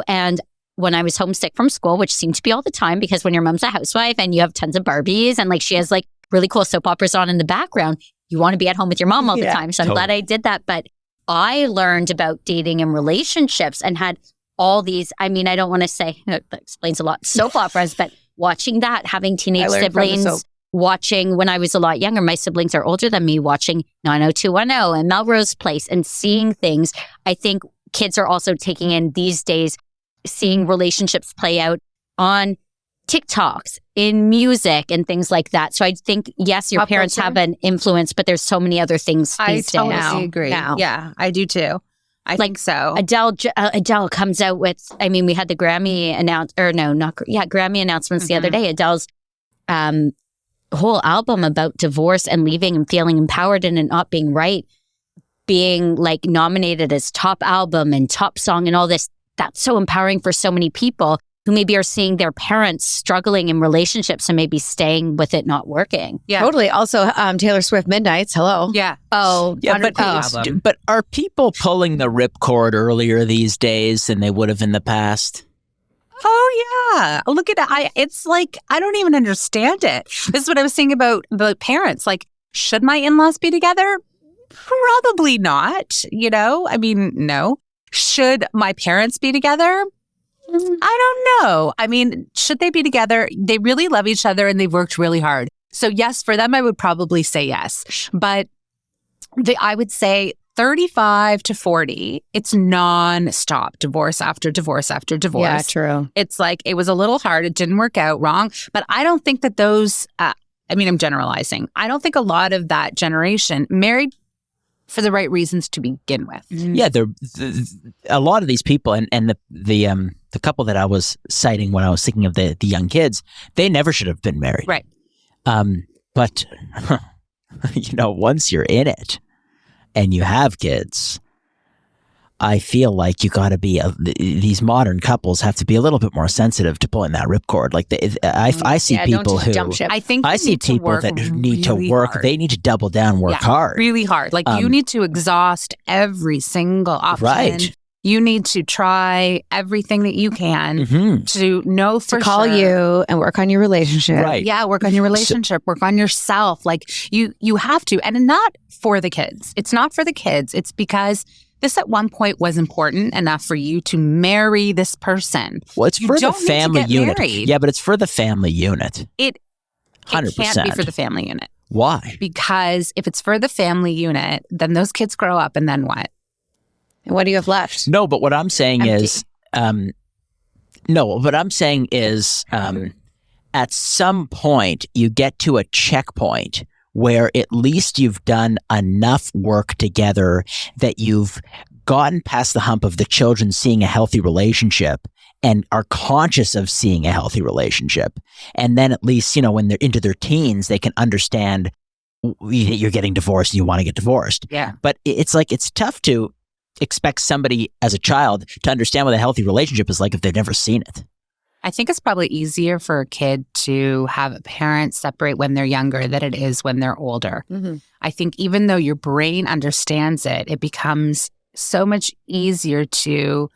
and when I was homesick from school, which seemed to be all the time, because when your mom's a housewife and you have tons of Barbies and like she has like really cool soap operas on in the background, you want to be at home with your mom all the Yeah, time. So I'm glad I did that. But I learned about dating and relationships and had all these, I mean, I don't want to say, that explains a lot, soap operas, but watching that, having teenage I learned from the soap. siblings, watching when I was a lot younger, my siblings are older than me, watching 90210 and Melrose Place and seeing things. I think kids are also taking in these days, seeing relationships play out on TikToks, in music and things like that. So I think, yes, your Pop parents culture. have an influence, but there's so many other things I these totally days. agree. Now. Yeah, I do too. I think so. Adele comes out with, I mean, we had the Grammy Grammy announcements the other day. Adele's whole album about divorce and leaving and feeling empowered and it not being right, being like nominated as top album and top song and all this. That's so empowering for so many people who maybe are seeing their parents struggling in relationships and maybe staying with it not working. Yeah. Totally. Also, Taylor Swift Midnights. Hello. Yeah. Oh, Yeah, but, album. but are people pulling the ripcord earlier these days than they would have in the past? Oh yeah. Look at it. It's like, I don't even understand it. This is what I was saying about the parents. Like, should my in-laws be together? Probably not. I mean, no. Should my parents be together? I don't know. I mean, should they be together? They really love each other and they've worked really hard. So yes, for them, I would probably say yes. But I would say 35 to 40, it's non-stop, divorce after divorce after divorce. Yeah, true. It's like, it was a little hard. It didn't work out, wrong. But I don't think that those, I'm generalizing. I don't think a lot of that generation married for the right reasons to begin with. Yeah, a lot of these people, and the couple that I was citing when I was thinking of the young kids, they never should have been married. Right. But, once you're in it and you have kids, I feel like you got to be, these modern couples have to be a little bit more sensitive to pulling that ripcord. Like, I see people who, I think I see people that need to work, hard. They need to double down, work hard. Really hard. Like, you need to exhaust every single option. Right. You need to try everything that you can to know for to call sure. you and work on your relationship. Right. Yeah, work on your relationship, work on yourself. Like, you have to. And not for the kids. It's not for the kids. It's because this at one point was important enough for you to marry this person. Well, it's for the family unit. Married. Yeah, but it's for the family unit. It 100%. can't be for the family unit. Why? Because if it's for the family unit, then those kids grow up and then what? And what do you have left? No, but what I'm saying Empty. is, at some point you get to a checkpoint where at least you've done enough work together that you've gotten past the hump of the children seeing a healthy relationship and are conscious of seeing a healthy relationship. And then at least, when they're into their teens, they can understand you're getting divorced and you want to get divorced. Yeah. But it's like, it's tough to expect somebody as a child to understand what a healthy relationship is like if they've never seen it. I think it's probably easier for a kid to have a parent separate when they're younger than it is when they're older. Mm-hmm. I think even though your brain understands it, it becomes so much easier to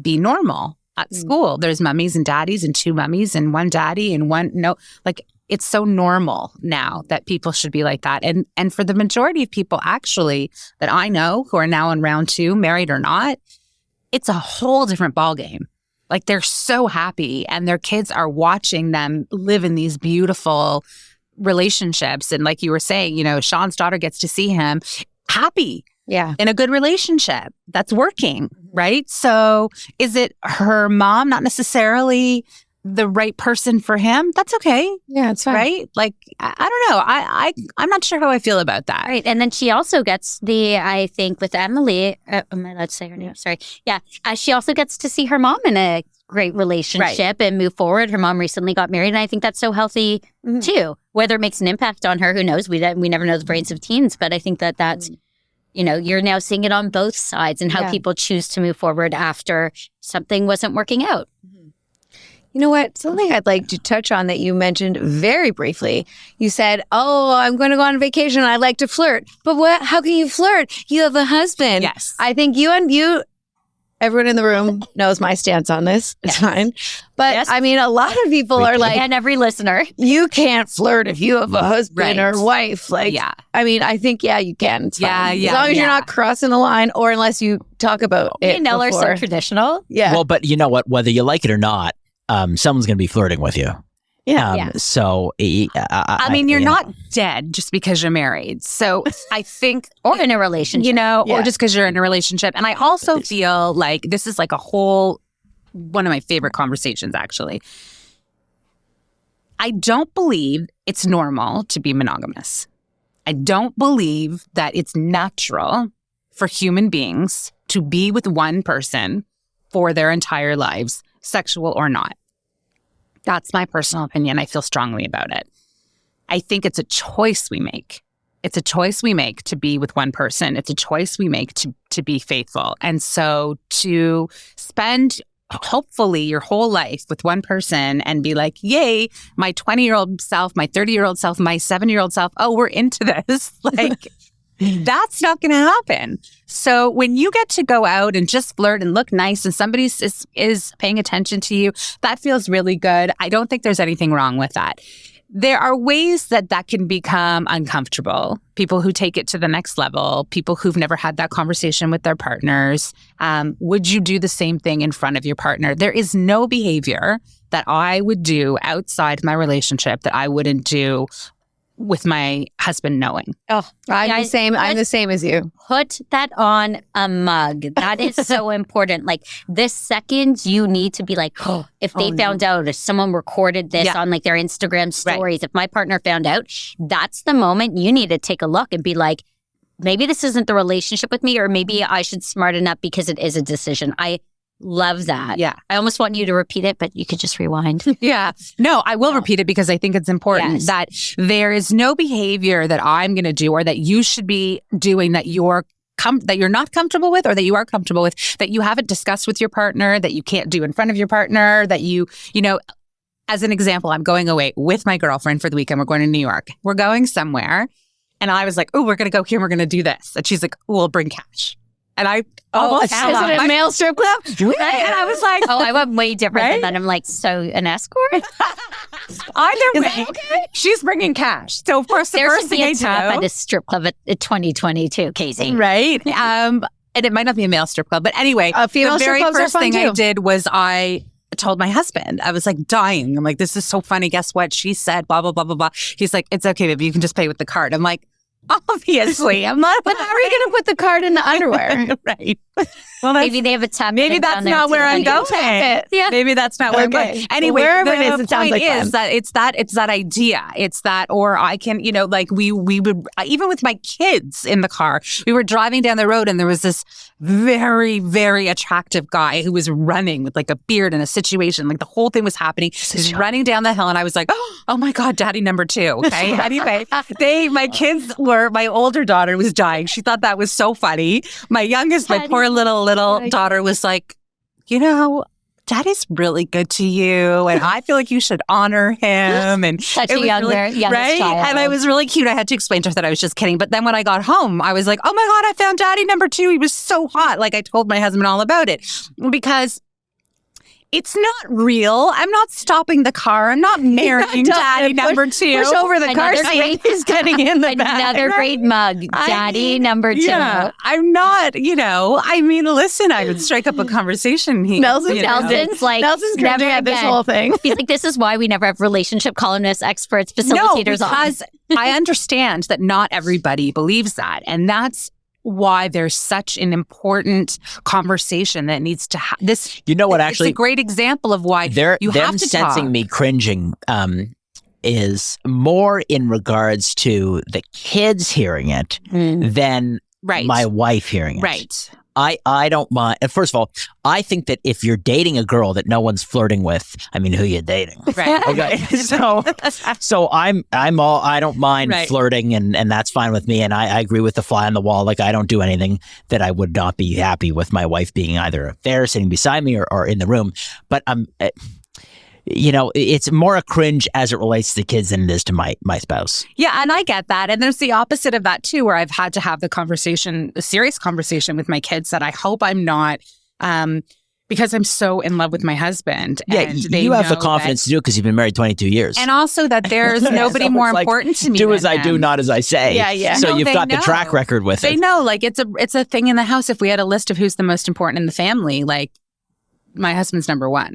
be normal at school. There's mummies and daddies and two mummies and one daddy and one no. Like, it's so normal now that people should be like that. And for the majority of people actually that I know who are now in round 2, married or not, it's a whole different ballgame. Like, they're so happy and their kids are watching them live in these beautiful relationships. And like you were saying, Sean's daughter gets to see him happy. Yeah. In a good relationship that's working, right? So is it her mom? Not necessarily the right person for him. That's okay. Yeah, it's fine. Right? Like, I don't know. I'm not sure how I feel about that. Right. And then she also gets I think with Emily, am I allowed to say her name? Sorry. Yeah. She also gets to see her mom in a great relationship and move forward. Her mom recently got married. And I think that's so healthy too. Whether it makes an impact on her, who knows? We never know the brains of teens. But I think that's, you're now seeing it on both sides and how people choose to move forward after something wasn't working out. You know what? Something I'd like to touch on that you mentioned very briefly. You said, I'm going to go on vacation. I like to flirt. But how can you flirt? You have a husband. Yes. I think everyone in the room knows my stance on this. It's fine. But a lot of people are like, and every listener, you can't flirt if you have a husband or wife. Like, I think, you can. It's fine. As long as you're not crossing the line or unless you talk about it Nell are before. so traditional. Yeah. Well, but you know what? Whether you like it or not, someone's going to be flirting with you. Yeah. So, you're not dead just because you're married. So I think, or in a relationship, or just because you're in a relationship. And I also feel like this is like one of my favorite conversations, actually. I don't believe it's normal to be monogamous. I don't believe that it's natural for human beings to be with one person for their entire lives, sexual or not. That's my personal opinion. I feel strongly about it. I think it's a choice we make. It's a choice we make to be with one person. It's a choice we make to be faithful. And so to spend hopefully your whole life with one person and be like, yay, my 20-year-old self, my 30-year-old self, my 7-year-old self, we're into this. Like, that's not going to happen. So when you get to go out and just flirt and look nice and somebody is paying attention to you, that feels really good. I don't think there's anything wrong with that. There are ways that can become uncomfortable. People who take it to the next level, people who've never had that conversation with their partners. Would you do the same thing in front of your partner? There is no behavior that I would do outside my relationship that I wouldn't do with my husband knowing. Oh, I'm the same as you. Put that on a mug. That is so important. Like this second, you need to be like, oh, if they found out, if someone recorded this on like their Instagram stories, if my partner found out, that's the moment you need to take a look and be like, maybe this isn't the relationship with me, or maybe I should smarten up because it is a decision. I love that. Yeah. I almost want you to repeat it, but you could just rewind. Yeah. No, I will repeat it because I think it's important that there is no behavior that I'm going to do or that you should be doing that you're not comfortable with, or that you are comfortable with, that you haven't discussed with your partner, that you can't do in front of your partner, that you know, as an example, I'm going away with my girlfriend for the weekend. We're going to New York. We're going somewhere. And I was like, oh, we're going to go here. We're going to do this. And she's like, we'll bring cash. And I almost is it a male strip club? And I was like, oh, I went way different than that. I'm like, so an escort? Either way, she's bringing cash. So of course, the there first should thing be I a top do, at a strip club at 2022, Casey. Right? And it might not be a male strip club, but anyway, female the very strip clubs first are fun thing too. I did was I told my husband, I was like dying. I'm like, this is so funny. Guess what? She said, blah, blah, blah, blah, blah. He's like, it's okay, baby. You can just pay with the card. I'm like, obviously, I'm not. But how are you going to put the card in the underwear? Right. Well, Maybe they have a tab. maybe that's not where I'm going. Yeah. Maybe that's not where I'm going. Anyway, wherever the it is, it sounds point like is that it's that idea. It's that, or I can, you know, like we would, even with my kids in the car, we were driving down the road and there was this very, very attractive guy who was running with like a beard in a situation. Like the whole thing was happening. He's running down the hill and I was like, oh my God, daddy number 2. Okay. Anyway, my older daughter was dying. She thought that was so funny. My youngest, my poor little daughter was like, you know, daddy's really good to you and I feel like you should honor him. And such a youngest right? child. And I was really cute. I had to explain to her that I was just kidding. But then when I got home, I was like, oh my God, I found daddy number 2. He was so hot. Like I told my husband all about it because it's not real. I'm not stopping the car. I'm not marrying daddy number 2. Push over the car seat. He's getting in the back. Another great mug. Daddy number 2. Yeah, I'm not, you know, I mean, listen, I would strike up a conversation. Nelson's like, Nelson's never at this again. whole thing. He's like, this is why we never have relationship columnists, experts, facilitators on. Because I understand that not everybody believes that. And that's why there's such an important conversation that needs to happen. This, you know what? Actually, it's a great example of why you have to sensing talk. me cringing is more in regards to the kids hearing it than my wife hearing it. Right. I don't mind. First of all, I think that if you're dating a girl that no one's flirting with, I mean, who you dating? Right. Okay. So I don't mind flirting and that's fine with me. And I agree with the fly on the wall. Like I don't do anything that I would not be happy with my wife being either there sitting beside me or in the room. But you know, it's more a cringe as it relates to kids than it is to my spouse. Yeah, and I get that. And there's the opposite of that too, where I've had to have a serious conversation with my kids that I hope I'm not, because I'm so in love with my husband. Yeah, and you have the confidence to do it because you've been married 22 years. And also that there's nobody more important to me. Do as I do, not as I say. Yeah. So you've got the track record with it. They know, like it's a thing in the house. If we had a list of who's the most important in the family, like my husband's number 1.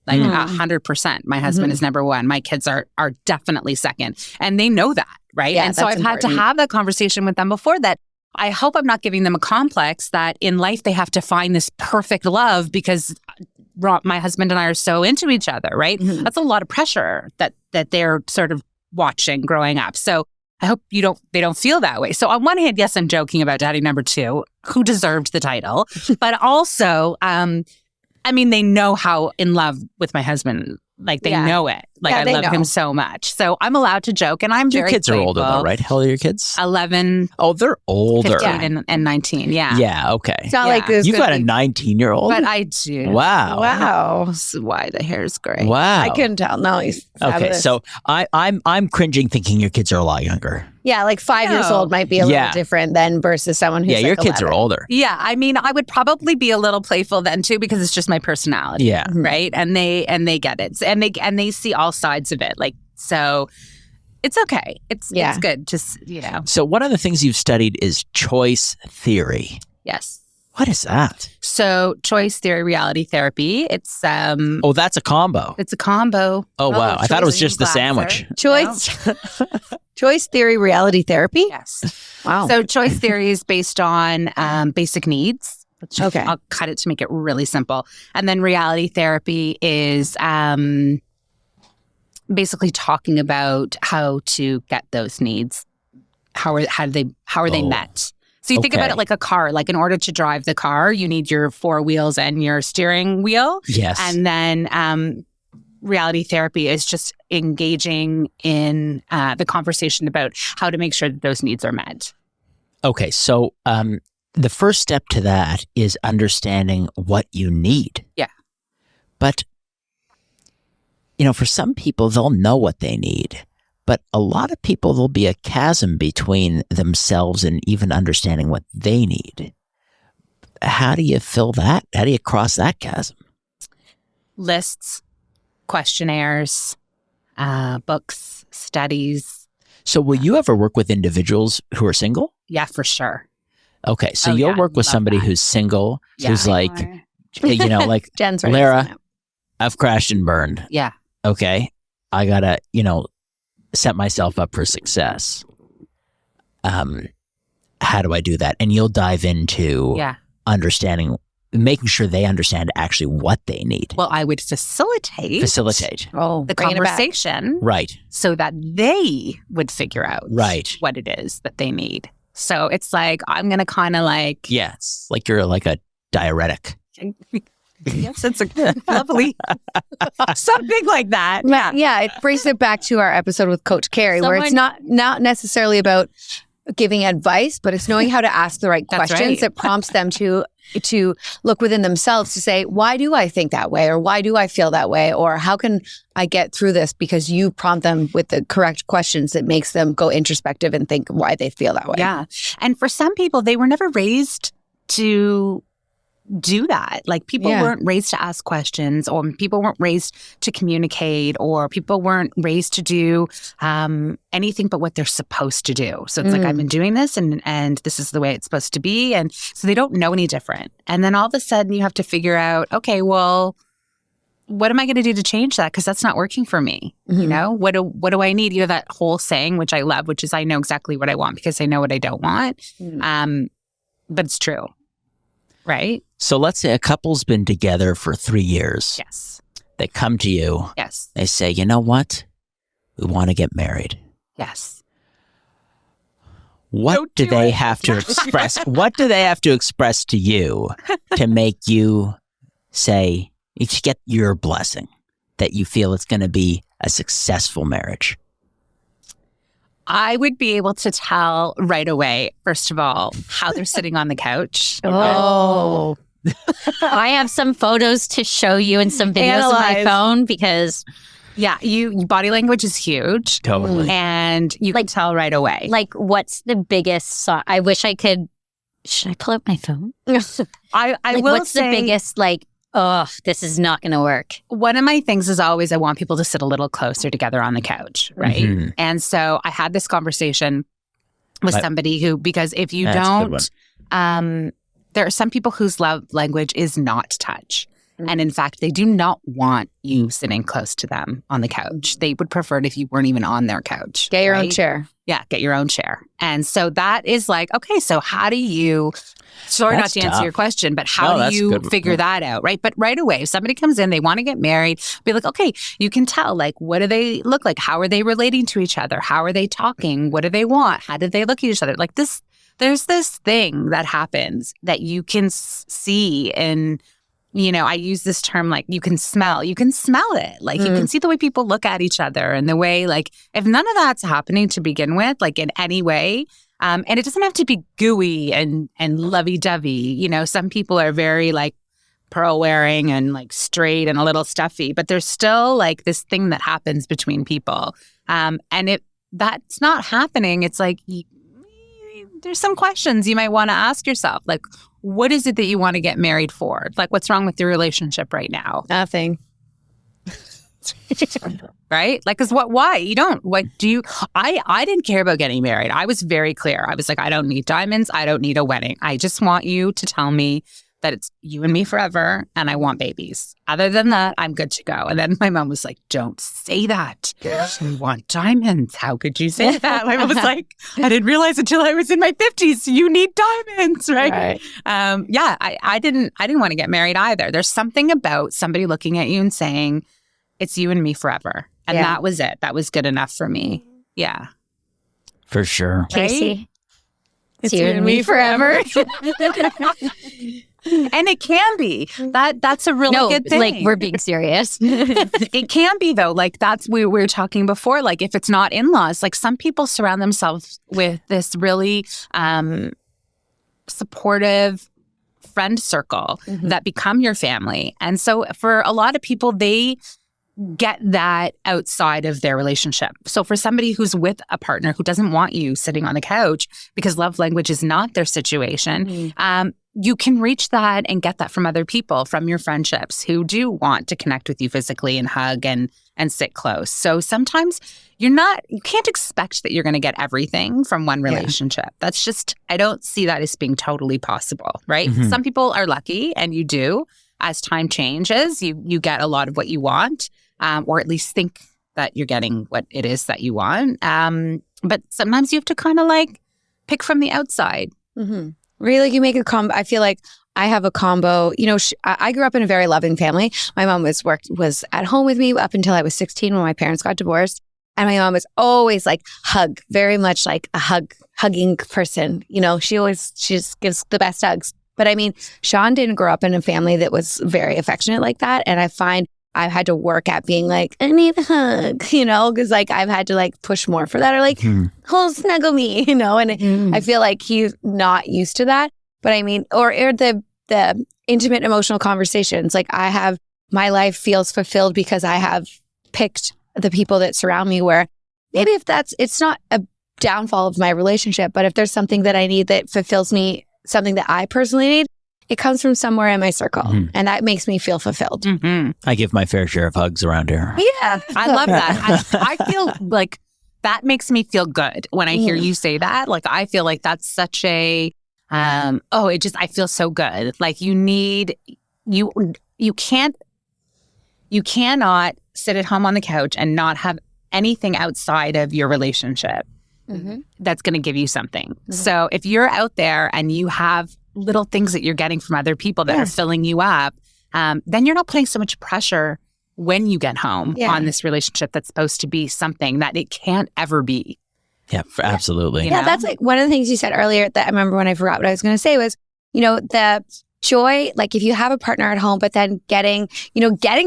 Like 100%. My husband is number 1. My kids are definitely second. And they know that, right? Yeah, and so I've had to have that conversation with them before that. I hope I'm not giving them a complex that in life they have to find this perfect love because my husband and I are so into each other, right? Mm-hmm. That's a lot of pressure that they're sort of watching growing up. So I hope they don't feel that way. So on one hand, yes, I'm joking about daddy number 2, who deserved the title, but also, I mean, they know how in love with my husband. Like they know it. Like I love him so much. So I'm allowed to joke, and I'm your very kids playful. Are older though, right? How old are your kids? 11. Oh, they're older. 15 and 19. Yeah. Yeah. Okay. It's not like this. You've got a 19-year-old. But I do. Wow. That's why the hair's gray. Wow. I couldn't tell. No, he's fabulous. So I'm cringing thinking your kids are a lot younger. Yeah, like 5 years old might be a little different than versus someone who's your like kids 11. are older. Yeah, I mean, I would probably be a little playful then too because it's just my personality. Yeah, right. And they get it, and they see all sides of it. Like so, it's okay. It's good. Just So one of the things you've studied is choice theory. Yes. What is that? So choice theory, reality therapy. It's that's a combo. It's a combo. Oh wow. I thought it was just the sandwich. Choice theory, reality therapy? Yes. Wow. So choice theory is based on basic needs. Okay. I'll cut it to make it really simple. And then reality therapy is basically talking about how to get those needs. How are they met? So you think about it like a car. Like in order to drive the car, you need your 4 wheels and your steering wheel. Yes. And then reality therapy is just engaging in the conversation about how to make sure that those needs are met. Okay. So the first step to that is understanding what you need. Yeah. But, for some people, they'll know what they need. But a lot of people, there'll be a chasm between themselves and even understanding what they need. How do you fill that? How do you cross that chasm? Lists, questionnaires, books, studies. So will you ever work with individuals who are single? Yeah, for sure. Okay. So you'll work with somebody who's single, who's like, like Jen's right. Laira, I've crashed and burned. Yeah. Okay. I gotta, set myself up for success. How do I do that? And you'll dive into understanding, making sure they understand actually what they need. Well, I would facilitate the conversation, right? So that they would figure out what it is that they need. So it's like I'm gonna kind of like it's like you're like a diuretic. Yes, it's a lovely something like that. Yeah, it brings it back to our episode with Coach Carrie, where it's not necessarily about giving advice, but it's knowing how to ask the right questions that prompts them to look within themselves to say, why do I think that way? Or why do I feel that way? Or how can I get through this? Because you prompt them with the correct questions that makes them go introspective and think why they feel that way. Yeah. And for some people, they were never raised to do that. Like people weren't raised to ask questions, or people weren't raised to communicate, or people weren't raised to do anything but what they're supposed to do. So it's like, I've been doing this and this is the way it's supposed to be. And so they don't know any different. And then all of a sudden you have to figure out, okay, well, what am I going to do to change that? Because that's not working for me. What do I need? That whole saying, which I love, which is I know exactly what I want because I know what I don't want. But it's true. Right? So let's say a couple's been together for 3 years. Yes. They come to you. Yes. They say, you know what? We want to get married. Yes. What do they have to express? What do they have to express to you to make you say, you get your blessing, that you feel it's going to be a successful marriage? I would be able to tell right away, first of all, how they're sitting on the couch. Oh. I have some photos to show you and some videos on my phone because... Yeah, body language is huge. Totally. And you can tell right away. Like, what's the biggest... I wish I could... Should I pull up my phone? I will what's say... the biggest, this is not going to work? One of my things is always I want people to sit a little closer together on the couch, right? Mm-hmm. And so I had this conversation with somebody who, because if you don't, there are some people whose love language is not touch. Mm-hmm. And in fact, they do not want you sitting close to them on the couch. They would prefer it if you weren't even on their couch. Get your own chair. Yeah, get your own chair. And so that is like, okay, so how do you... Sorry not to answer your question, but how do you figure that out, right? But right away, if somebody comes in, they want to get married, be like, okay, you can tell, like, what do they look like? How are they relating to each other? How are they talking? What do they want? How do they look at each other? Like this, there's this thing that happens that you can see in, I use this term, like, you can smell it. Like, you can see the way people look at each other and the way, like, if none of that's happening to begin with, like in any way, and it doesn't have to be gooey and lovey-dovey. Some people are very like pearl wearing and like straight and a little stuffy, but there's still like this thing that happens between people. And if that's not happening, it's like there's some questions you might want to ask yourself. Like, what is it that you want to get married for? Like, what's wrong with your relationship right now? Nothing. Right? Like, cause why? You don't, I didn't care about getting married. I was very clear. I was like, I don't need diamonds. I don't need a wedding. I just want you to tell me that it's you and me forever and I want babies. Other than that, I'm good to go. And then my mom was like, don't say that. You want diamonds. How could you say that? My mom was like, I didn't realize until I was in my 50s, you need diamonds, right? I didn't want to get married either. There's something about somebody looking at you and saying, it's you and me forever. And that was it. That was good enough for me. Yeah. For sure. Casey. Right? It's you and me forever. And it can be. That's a really good thing. Like, we're being serious. It can be, though. Like, that's we were talking before. Like, if it's not in-laws, like some people surround themselves with this really supportive friend circle that become your family. And so for a lot of people, they get that outside of their relationship. So for somebody who's with a partner who doesn't want you sitting on the couch because love language is not their situation, you can reach that and get that from other people, from your friendships who do want to connect with you physically and hug and sit close. So sometimes you can't expect that you're going to get everything from one relationship. That's just, I don't see that as being totally possible, right? Some people are lucky and you do. As time changes, you get a lot of what you want, or at least think that you're getting what it is that you want. But sometimes you have to kind of like pick from the outside. Really, you make a combo. I feel like I have a combo. You know, I grew up in a very loving family. My mom was at home with me up until I was 16 when my parents got divorced. And my mom was always like very much like a hugging person. You know, she just gives the best hugs. But I mean, Sean didn't grow up in a family that was very affectionate like that. And I find I've had to work at being like, I need a hug, you know, because like I've had to like push more for that, or like, snuggle me, you know, and I feel like he's not used to that. But I mean, or the intimate emotional conversations, like my life feels fulfilled because I have picked the people that surround me, where maybe it's not a downfall of my relationship, but if there's something that I need that fulfills me, something that I personally need, it comes from somewhere in my circle, and that makes me feel fulfilled. I give my fair share of hugs around here. Yeah. I love that. I feel like that makes me feel good when I hear you say that. Like, I feel like that's such a, I feel so good. Like you cannot sit at home on the couch and not have anything outside of your relationship that's going to give you something. So if you're out there and you have little things that you're getting from other people that are filling you up, then you're not putting so much pressure when you get home on this relationship that's supposed to be something that it can't ever be. Yeah, absolutely. Yeah, that's like one of the things you said earlier that I remember when I forgot what I was going to say was, you know, the joy, like if you have a partner at home, but then getting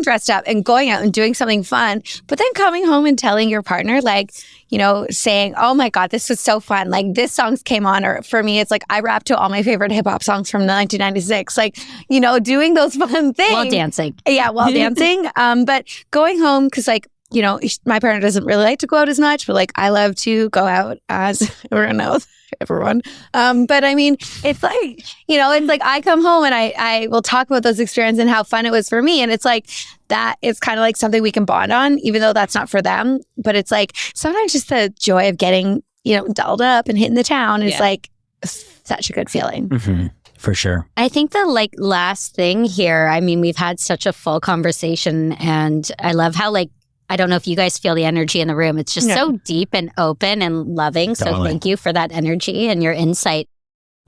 dressed up and going out and doing something fun, but then coming home and telling your partner, like, you know, saying, oh my God, this was so fun. Like this song came on, or for me, it's like I rap to all my favorite hip hop songs from 1996. Like, you know, doing those fun things. While dancing. Yeah, while dancing. But going home, because like, you know, my partner doesn't really like to go out as much, but like I love to go out, as everyone knows. Everyone. But I mean, it's like, you know, it's like I come home and I will talk about those experiences and how fun it was for me. And it's like that it's kind of like something we can bond on, even though that's not for them. But it's like sometimes just the joy of getting, you know, dolled up and hitting the town is like such a good feeling. For sure. I think the like last thing here, I mean, we've had such a full conversation, and I love how like, I don't know if you guys feel the energy in the room. It's just so deep and open and loving. So thank you for that energy and your insight.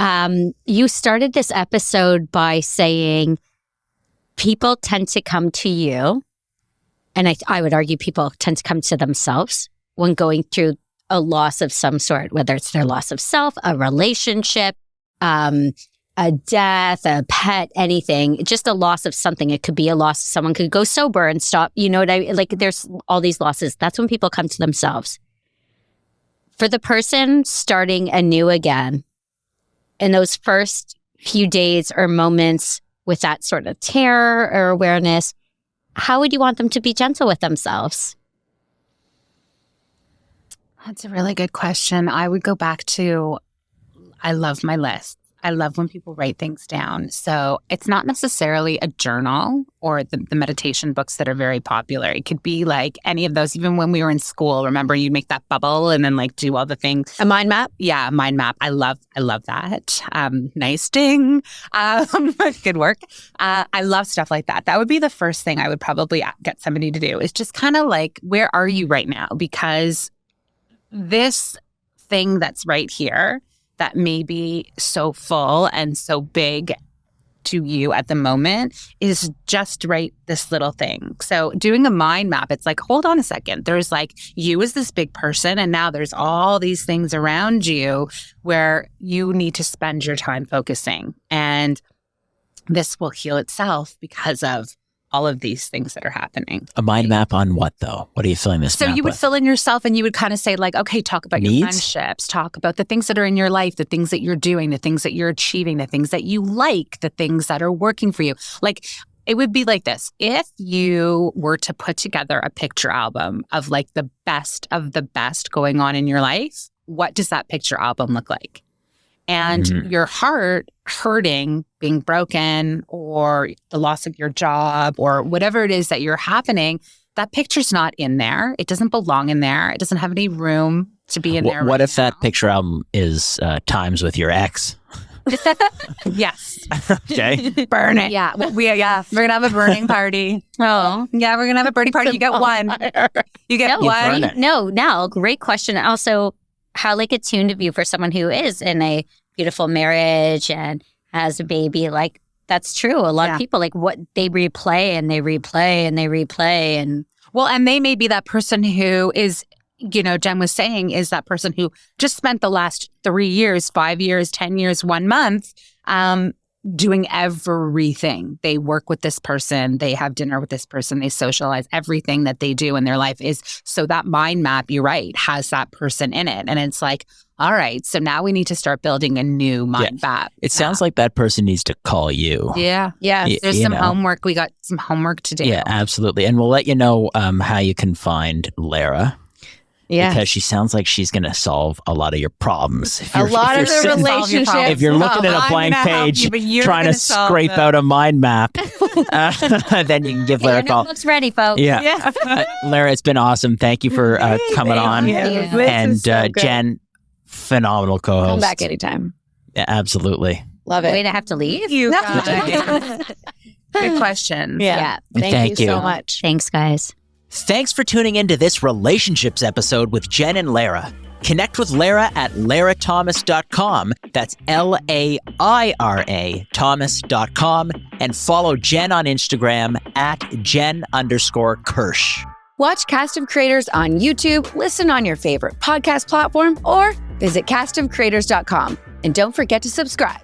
You started this episode by saying people tend to come to you, and I would argue people tend to come to themselves when going through a loss of some sort, whether it's their loss of self, a relationship, a death, a pet, anything, just a loss of something. It could be a loss. Someone could go sober and stop. You know what I mean? Like there's all these losses. That's when people come to themselves. For the person starting anew again, in those first few days or moments with that sort of terror or awareness, how would you want them to be gentle with themselves? That's a really good question. I would go back to, I love my list. I love when people write things down. So it's not necessarily a journal or the meditation books that are very popular. It could be like any of those. Even when we were in school, remember you'd make that bubble and then like do all the things. A mind map? Yeah, mind map. I love that. Nice ding. Good work. I love stuff like that. That would be the first thing I would probably get somebody to do, is just kind of like, where are you right now? Because this thing that's right here that may be so full and so big to you at the moment is just right this little thing. So doing a mind map, it's like, hold on a second. There's like, you as this big person, and now there's all these things around you where you need to spend your time focusing. And this will heal itself because of all of these things that are happening. A mind map on what, though? What are you filling this So map you would with? fill in yourself and you would kind of say like, okay, talk about your Needs? friendships, talk about the things that are in your life, the things that you're doing, the things that you're achieving, the things that you like, the things that are working for you. Like, it would be like this. If you were to put together a picture album of like the best of the best going on in your life, what does that picture album look like? And your heart hurting, being broken, or the loss of your job, or whatever it is that you're happening, that picture's not in there. It doesn't belong in there. It doesn't have any room to be in there. What if that picture album is times with your ex? Yes. Okay. Burn it. Yeah. We're going to have a burning party. Oh. Yeah, we're going to have a burning party. You get one. You get You one. burn it. No, Nell, great question. Also, how like attuned of you for someone who is in a beautiful marriage and has a baby. Like, that's true. A lot of people, like, what they replay and they replay and they replay. And well, and they may be that person who is, you know, Jen was saying, is that person who just spent the last 3 years, 5 years, 10 years, 1 month, doing everything. They work with this person, they have dinner with this person, they socialize. Everything that they do in their life is, so that mind map, you're right, has that person in it. And it's like, all right, so now we need to start building a new mind map. It sounds like that person needs to call you. Yeah. Yeah. There's some homework. We got some homework to do. Yeah, absolutely. And we'll let you know how you can find Laira. Yeah. Because she sounds like she's going to solve a lot of your problems. A lot of the relationships. If you're looking at a blank page trying to scrape out a mind map, then you can give Laira a call. looks ready, folks. Yeah. Laira, it's been awesome. Thank you for coming on. And Jen, phenomenal co-host. Come back anytime. Yeah, absolutely. Love it. Wait, I have to leave? You guys. Good question. Yeah. Thank you so much. Thanks, guys. Thanks for tuning into this relationships episode with Jen and Laira. Connect with Laira at lairathomas.com. That's LAIRA Thomas.com. And follow Jen on Instagram at Jen_Kirsch. Watch Cast of Creators on YouTube, listen on your favorite podcast platform, or visit castofcreators.com. And don't forget to subscribe.